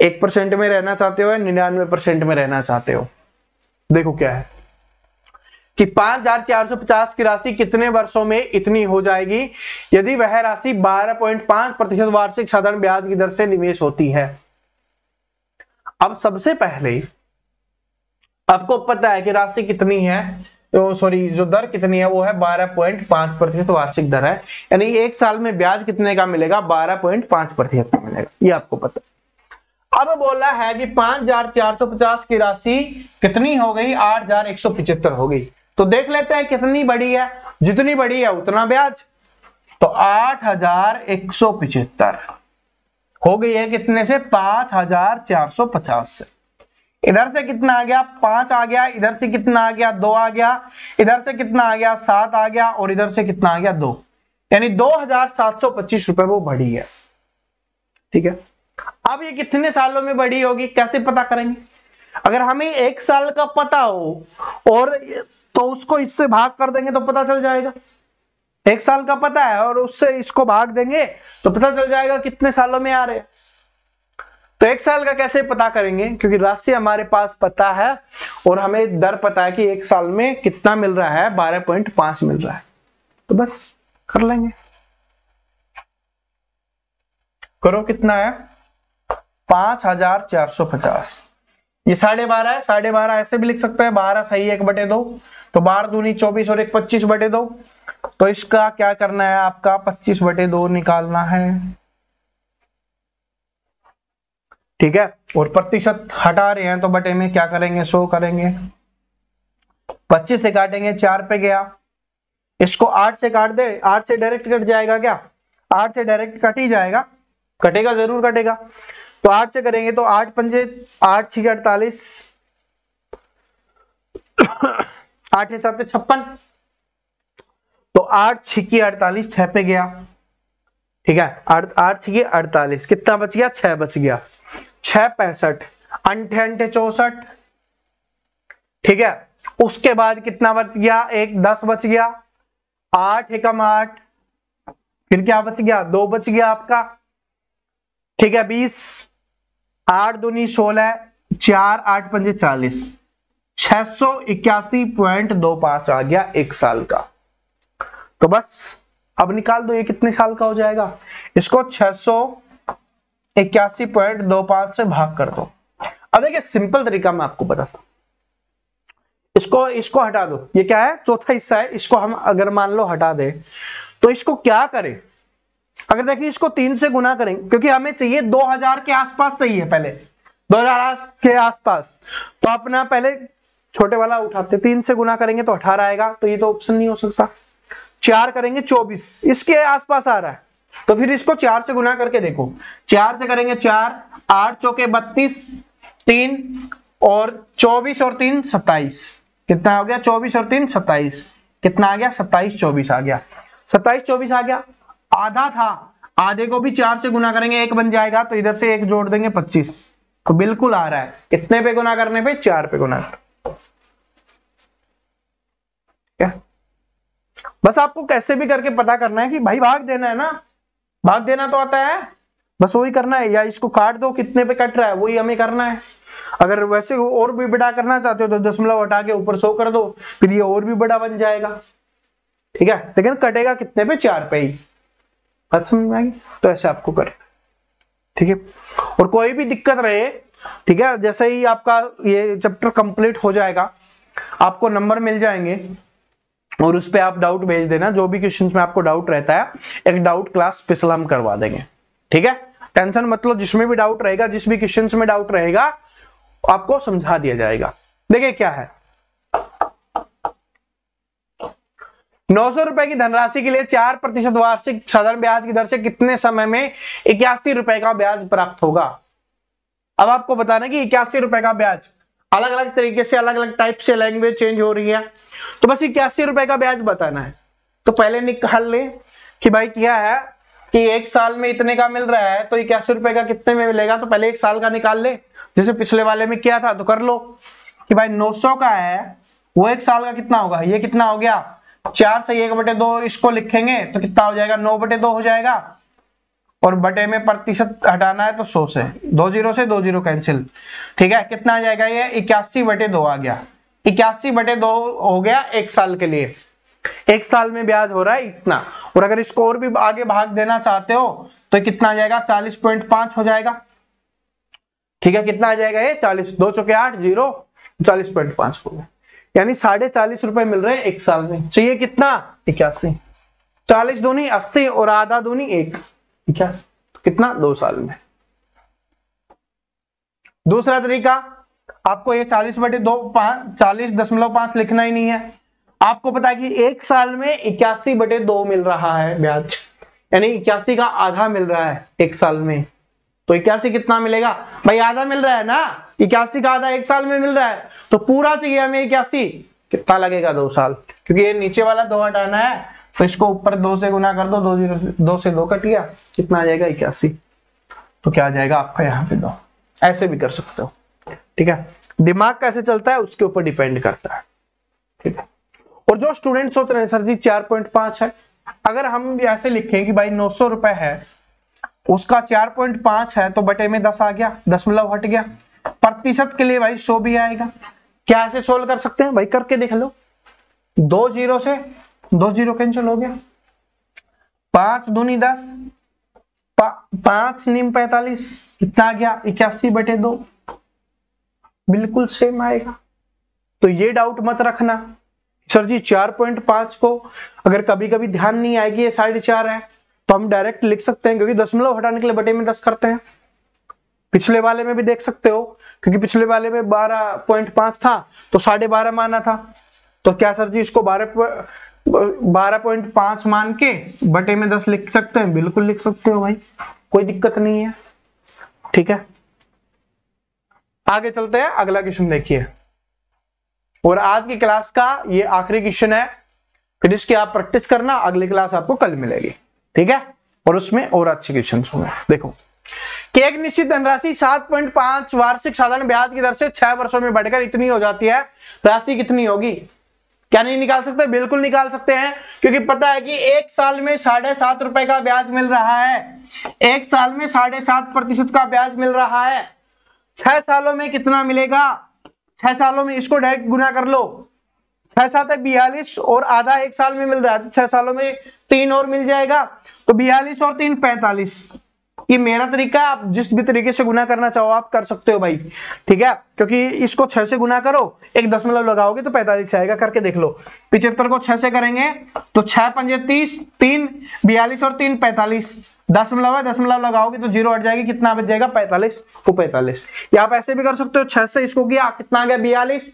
1% में रहना चाहते हो या 99% में रहना चाहते हो। देखो क्या है कि 5450 की राशि कितने वर्षों में इतनी हो जाएगी यदि वह राशि 12.5% वार्षिक साधारण ब्याज की दर से निवेश होती है। अब सबसे पहले आपको पता है कि राशि कितनी है, तो सॉरी जो दर कितनी है वो है 12.5% वार्षिक दर है, यानी 1 साल में ब्याज कितने का मिलेगा? 12.5% का मिलेगा, ये आपको पता है। अब बोला है कि 5450 की राशि कितनी हो गई? 8175 हो गई। तो देख लेते हैं कितनी बड़ी है, जितनी बड़ी है उतना ब्याज। तो 8175 हो गई है कितने से? 5450 से। इधर से कितना आ गया? 5 आ गया, इधर से कितना आ गया? 2 आ गया, इधर से कितना आ गया? 7 आ गया, और इधर से कितना आ गया? 2, यानी 2725 रुपए वो बढ़ी है, ठीक है। अब ये कितने सालों में बढ़ी होगी, कैसे पता करेंगे? अगर हमें 1 साल का पता हो और तो उसको इससे भाग कर देंगे तो पता चल जाएगा। 1 साल का पता है और उससे इसको भाग देंगे तो पता चल जाएगा कितने सालों में आ रहे हैं। तो 1 साल का कैसे पता करेंगे? क्योंकि राशि हमारे पास पता है और हमें दर पता है कि 1 साल में कितना मिल रहा है, 12.5 मिल रहा है, तो बस कर लेंगे। करो, कितना है? 5450। ये 12.5 है, 12.5 ऐसे भी लिख सकते हैं, 12 सही 1/2, तो 12 दूनी 24 और 1 25/2। तो इसका क्या करना है आपका? 25/2 निकालना है, ठीक है। और प्रतिशत हटा रहे हैं तो बटे में क्या करेंगे? 100 करेंगे। 25 से काटेंगे 4 पे गया, इसको 8 से काट दे, 8 से डायरेक्ट कट जाएगा क्या? 8 से डायरेक्ट कट ही जाएगा, कटेगा जरूर कटेगा। तो 8 से करेंगे तो 8 पंजे 8 6 48, 8 7 56, तो 8 6 48, 6 पे गया, ठीक है। 8 6 48, कितना बच गया? 6 बच गया। 6 65, 8 64, ठीक है। उसके बाद कितना बच गया? 1 10 बच गया, 8 एकम 8, फिर क्या बच गया? 2 बच गया आपका, ठीक है। 20, 8 दूनी 16, 4 8 पंजे 40, 681.25 आ गया 1 साल का। तो बस अब निकाल दो ये कितने साल का हो जाएगा। इसको 681.25 से भाग कर दो। अब देखिए सिंपल तरीका मैं आपको बताता हूं, इसको हटा दो, ये क्या है, चौथा हिस्सा है, इसको हम अगर मान लो हटा दे तो इसको क्या करें, अगर देखिए इसको 3 से गुना करेंगे, क्योंकि हमें चाहिए 2000 के आसपास चाहिए, पहले 2000 के आसपास, तो अपना पहले छोटे वाला उठाते, 3 से गुना करेंगे तो 18 आएगा, तो ये तो ऑप्शन नहीं हो सकता। 4 करेंगे 24, इसके आसपास आ रहा है, तो फिर इसको 4 से गुना करके देखो, 4 से करेंगे 4, 8 चौके 32, 3 और 24 और 3 27, कितना हो गया, 24 और 3 27, कितना आ गया, 27 24 आ गया, 27 24 आ गया। आधा था, आधे को भी 4 से गुना करेंगे 1 बन जाएगा, तो इधर से 1 जोड़ देंगे 25, तो बिल्कुल आ रहा है, कितने पे गुना करने पे, 4 पे गुना। क्या, बस आपको कैसे भी करके पता करना है कि भाई भाग देना है ना, भाग देना तो आता है, बस वही करना है, या इसको काट दो, कितने पे कट रहा है वही हमें करना है। अगर वैसे और भी बड़ा करना चाहते हो तो दशमलव हटा के ऊपर 100 कर दो, फिर ये और भी बड़ा बन जाएगा, ठीक है, लेकिन कटेगा कितने पे, 4 पे ही। बात समझ में आएगी, तो ऐसे आपको कर, ठीक है। और कोई भी दिक्कत रहे, ठीक है, जैसे ही आपका ये चैप्टर कंप्लीट हो जाएगा आपको नंबर मिल जाएंगे और उस पे आप डाउट भेज देना, जो भी क्वेश्चंस में आपको डाउट रहता है, एक डाउट क्लास स्पेशल हम करवा देंगे, ठीक है। टेंशन मत लो, जिसमें भी डाउट रहेगा, जिस भी क्वेश्चंस में डाउट रहेगा आपको समझा दिया जाएगा। देखिए क्या है, 900 रुपए की धनराशि के लिए 4% वार्षिक साधारण ब्याज की दर से कितने समय में 81 रुपए का ब्याज प्राप्त होगा। अब आपको बताना कि 81 रुपए का ब्याज, अलग अलग तरीके से, अलग अलग टाइप से लैंग्वेज चेंज हो रही है, तो बस 81 रुपए का ब्याज बताना है। तो पहले निकाल ले कि भाई क्या है कि 1 साल में इतने का मिल रहा है, तो 81 रुपए का कितने में मिलेगा, तो पहले 1 साल का निकाल ले, जैसे पिछले वाले में किया था, तो कर लो कि भाई 900 का है, वो 1 साल का कितना होगा, ये कितना हो गया, 4 से 1/2 इसको लिखेंगे तो कितना हो जाएगा, 9/2 हो जाएगा, और बटे में प्रतिशत हटाना है तो 100 से 2 जीरो से 2 जीरो कैंसिल, ठीक है, कितना आ जाएगा, ये 81/2 आ गया, 81/2 हो गया 1 साल के लिए। 1 साल में ब्याज हो रहा है इतना, और अगर इसको और भी आगे भाग देना चाहते हो तो कितना आ जाएगा, 40.5 हो जाएगा, ठीक है, कितना आ जाएगा ये 40, 2 चौके 8 0, 40.5 हो गया, यानी 40.5 रुपए मिल रहे हैं 1 साल में। चाहिए कितना, 81, 40 दूनी 80 और आधा दूनी 1, 81, कितना, 2 साल में। दूसरा तरीका, आपको ये 40/2 40.5 लिखना ही नहीं है, आपको पता है कि 1 साल में 81/2 मिल रहा है ब्याज, यानी 81 का आधा मिल रहा है 1 साल में, तो 81 कितना मिलेगा, भाई आधा मिल रहा है ना, 81 का आधा 1 साल में मिल रहा है, तो पूरा चाहिए हमें 81, कितना लगेगा, 2 साल, क्योंकि ये नीचे वाला 2 हटाना है, तो इसको ऊपर 2 से गुना कर दो, 2 से 2 कट गया, कितना आ जाएगा, 81, तो क्या आ जाएगा आपका यहाँ पे 2, ऐसे भी कर सकते हो, ठीक है। दिमाग कैसे चलता है उसके ऊपर डिपेंड करता है, ठीक है। और जो स्टूडेंट सोच रहे हैं सर जी 4.5 है, अगर हम ऐसे लिखें कि भाई 900 रुपए है, उसका 4.5 है, तो बटे में 10 आ गया, दशमलव हट गया, प्रतिशत के लिए भाई 100 भी आएगा। क्या ऐसे सोल्व कर सकते हैं भाई, करके देख लो, 2 जीरो से 2 जीरो कैंसिल हो गया, 5 दूनी 10, 5 नीम 45, कितना आ गया, 81/2, बिल्कुल सेम आएगा। तो ये डाउट मत रखना सर जी 4.5 को अगर कभी कभी ध्यान नहीं आएगी ये 4.5 है, तो हम डायरेक्ट लिख सकते हैं, क्योंकि दशमलव हटाने के लिए बटे में 10 करते हैं। पिछले वाले में भी देख सकते हो, क्योंकि पिछले वाले में 12.5 था तो 12.5 माना था, तो क्या सर जी इसको 12.5 मान के बटे में 10 लिख सकते हैं, बिल्कुल लिख सकते हो भाई, कोई दिक्कत नहीं है, ठीक है। आगे चलते हैं, अगला क्वेश्चन देखिए, और आज की क्लास का ये आखिरी क्वेश्चन है, फिर इसकी आप प्रैक्टिस करना, अगली क्लास आपको कल मिलेगी, ठीक है, और उसमें और अच्छे क्वेश्चन होंगे। देखो कि एक निश्चित धनराशि 7.5 वार्षिक साधारण ब्याज की दर से 6 वर्षों में बढ़कर इतनी हो जाती है, राशि कितनी होगी। क्या नहीं निकाल सकते, बिल्कुल निकाल सकते हैं, क्योंकि पता है कि 1 साल में 7.5 रुपए का ब्याज मिल रहा है, 1 साल में 7.5% का ब्याज मिल रहा है, 6 सालों में कितना मिलेगा, 6 सालों में इसको डायरेक्ट गुना कर लो, 6 7 42 और आधा 1 साल में मिल रहा है, 6 सालों में 3 और मिल जाएगा, तो 42 और 3 45, ये मेरा तरीका है, आप जिस भी तरीके से गुना करना चाहो आप कर सकते हो भाई, ठीक है। क्योंकि इसको 6 से गुना करो, एक दशमलव लगाओगे तो 45 आएगा, करके देख लो। 75 को 6 से करेंगे तो 6 पंजे 30, 3 42 और 3 45, दशमलव है, दशमलव लगाओगे तो 0 हट जाएगी, कितना बच जाएगा 45 को 45। या आप ऐसे भी कर सकते हो, 6 से इसको किया कितना आ गया 42,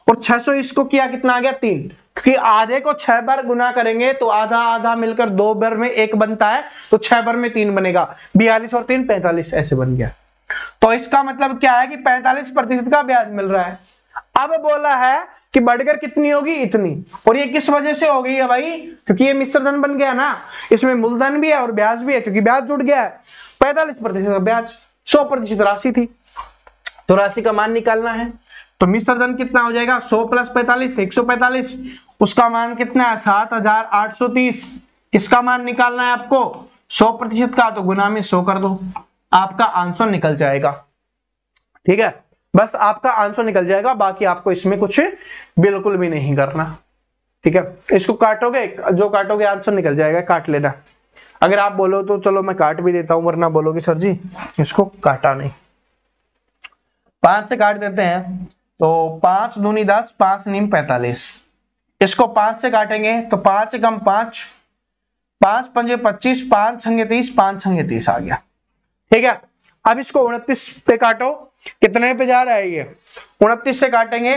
और 600 इसको किया कितना आ गया 3, क्योंकि आधे को 6 बार गुना करेंगे तो आधा आधा मिलकर 2 बार में 1 बनता है, तो 6 बार में 3 बनेगा, 42 और 3 45 ऐसे बन गया। तो इसका मतलब क्या है कि 45% का ब्याज मिल रहा है। अब बोला है कि बढ़कर कितनी होगी, इतनी, और ये किस वजह से हो गई है भाई, क्योंकि ये मिश्रधन बन गया ना, इसमें मूलधन भी है और ब्याज भी है, क्योंकि ब्याज जुड़ गया है। 45% का ब्याज, 100% राशि थी, तो राशि का मान निकालना है। तो मिश्रधन कितना हो जाएगा, 100 + 45 145, उसका मान कितना है 7830। किसका मान निकालना है आपको, 100% का, तो गुना में 100 कर दो, आपका आंसर निकल जाएगा, ठीक है। बस आपका आंसर निकल जाएगा, बाकी आपको इसमें कुछ बिल्कुल भी नहीं करना, ठीक है। इसको काटोगे, जो काटोगे आंसर निकल जाएगा, काट लेना। अगर आप बोलो तो चलो मैं काट भी देता हूं, वरना बोलोगे सर जी इसको काटा नहीं। 5 से काट देते हैं, तो 5 दूनी 10, 5 नीम 45। इसको 5 से काटेंगे तो 5 से कम 5, 5 पंजे 25, 5 छंगे 30, 5 छंगे 30 आ गया, ठीक है। अब इसको 29 पे काटो, कितने पे जा रहा है ये, 29 से काटेंगे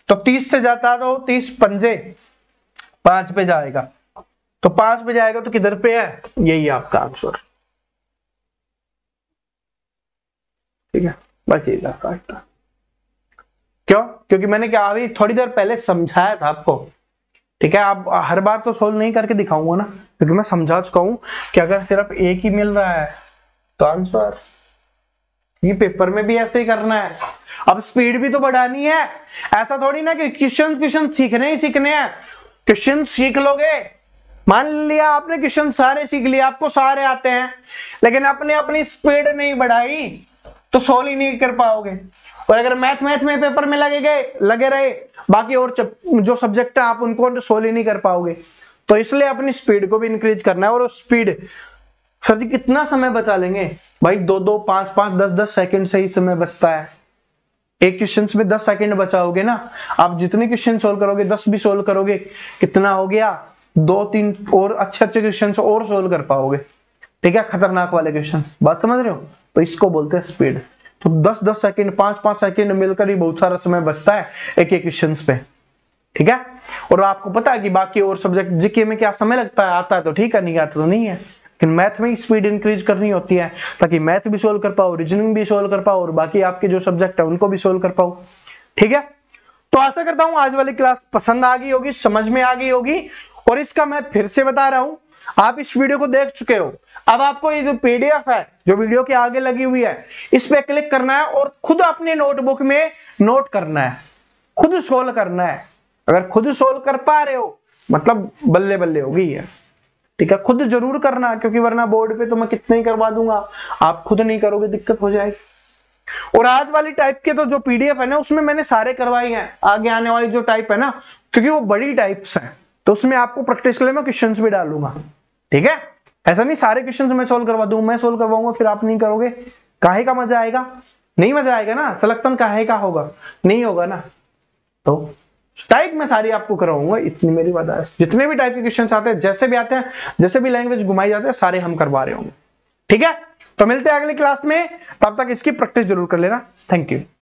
तो 30 से जाता, तो 30 पंजे 5 पे जाएगा, तो 5 पे जाएगा तो किधर पे है, यही है आपका आंसर, ठीक है। बस यही काटना, क्यों, क्योंकि मैंने क्या अभी थोड़ी देर पहले समझाया था आपको, ठीक है। आप हर बार तो सोल्व नहीं करके दिखाऊंगा ना, क्योंकि मैं समझा चुका हूं कि अगर सिर्फ एक ही मिल रहा है तो आंसर, ये पेपर में भी ऐसे ही करना है। अब स्पीड भी तो बढ़ानी है, ऐसा थोड़ी ना कि क्वेश्चन सीखने ही सीखने हैं। क्वेश्चन सीख लोगे, मान लिया आपने क्वेश्चन सारे सीख लिए, आपको सारे आते हैं, लेकिन आपने अपनी स्पीड नहीं बढ़ाई तो सोल्व ही नहीं कर पाओगे। और अगर मैथ में पेपर में लगे रहे, बाकी और जो सब्जेक्ट है आप उनको सोल्व ही नहीं कर पाओगे। तो इसलिए अपनी स्पीड को भी इंक्रीज करना है। और स्पीड, सर जी कितना समय बचा लेंगे भाई, 2-2 5-5 10-10 सेकंड से ही समय बचता है। एक क्वेश्चन में 10 सेकंड बचाओगे ना, आप जितने क्वेश्चन सोल्व करोगे, 10 भी सोल्व करोगे, कितना हो गया, 2-3 और अच्छे क्वेश्चन और सोल्व कर पाओगे, ठीक है, खतरनाक वाले क्वेश्चन। बात समझ रहे हो, तो इसको बोलते हैं स्पीड। तो 10-10 सेकंड 5-5 सेकंड मिलकर ही बहुत सारा समय बचता है एक एक क्वेश्चन पे, ठीक है। और आपको पता है कि बाकी और सब्जेक्ट जीके में क्या समय लगता है, आता है तो ठीक है, नहीं आता तो नहीं है, लेकिन मैथ में स्पीड इंक्रीज करनी होती है, ताकि मैथ भी सोल्व कर पाओ, रीजनिंग भी सोल्व कर पाओ, और बाकी आपके जो सब्जेक्ट है उनको भी सोल्व कर पाओ, ठीक है। तो आशा करता हूं आज वाली क्लास पसंद आ गई होगी, समझ में आ गई होगी। और इसका मैं फिर से बता रहा हूं, आप इस वीडियो को देख चुके हो, अब आपको ये जो पीडीएफ है जो वीडियो के आगे लगी हुई है, इस पे क्लिक करना है और खुद अपने नोटबुक में नोट करना है, खुद सोल्व करना है। अगर खुद सोल्व कर पा रहे हो मतलब बल्ले बल्ले हो गई है, ठीक है। खुद जरूर करना, क्योंकि वरना बोर्ड पे तो मैं कितने ही करवा दूंगा, आप खुद नहीं करोगे दिक्कत हो जाएगी। और आज वाली टाइप के तो जो पीडीएफ है ना, उसमें मैंने सारे करवाई हैं। आगे आने वाली जो टाइप है ना, क्योंकि वो बड़ी टाइप्स हैं, तो उसमें आपको प्रैक्टिस के लिए मैं क्वेश्चंस भी डालूंगा, ठीक है। ऐसा नहीं सारे क्वेश्चंस मैं सोल्व करवा दूं, मैं सोल्व करवाऊंगा फिर आप नहीं करोगे, काहे का मजा आएगा, नहीं मजा आएगा ना, सिलेक्शन काहे का होगा, नहीं होगा ना। तो टाइप में सारी आपको करवाऊंगा, इतनी मेरी बात है। जितने भी टाइप के क्वेश्चंस आते हैं, जैसे भी आते हैं, जैसे भी लैंग्वेज घुमाई जाते हैं, सारे हम करवा रहे होंगे, ठीक है। तो मिलते हैं अगली क्लास में, तब तक इसकी प्रैक्टिस जरूर कर लेना। Thank you.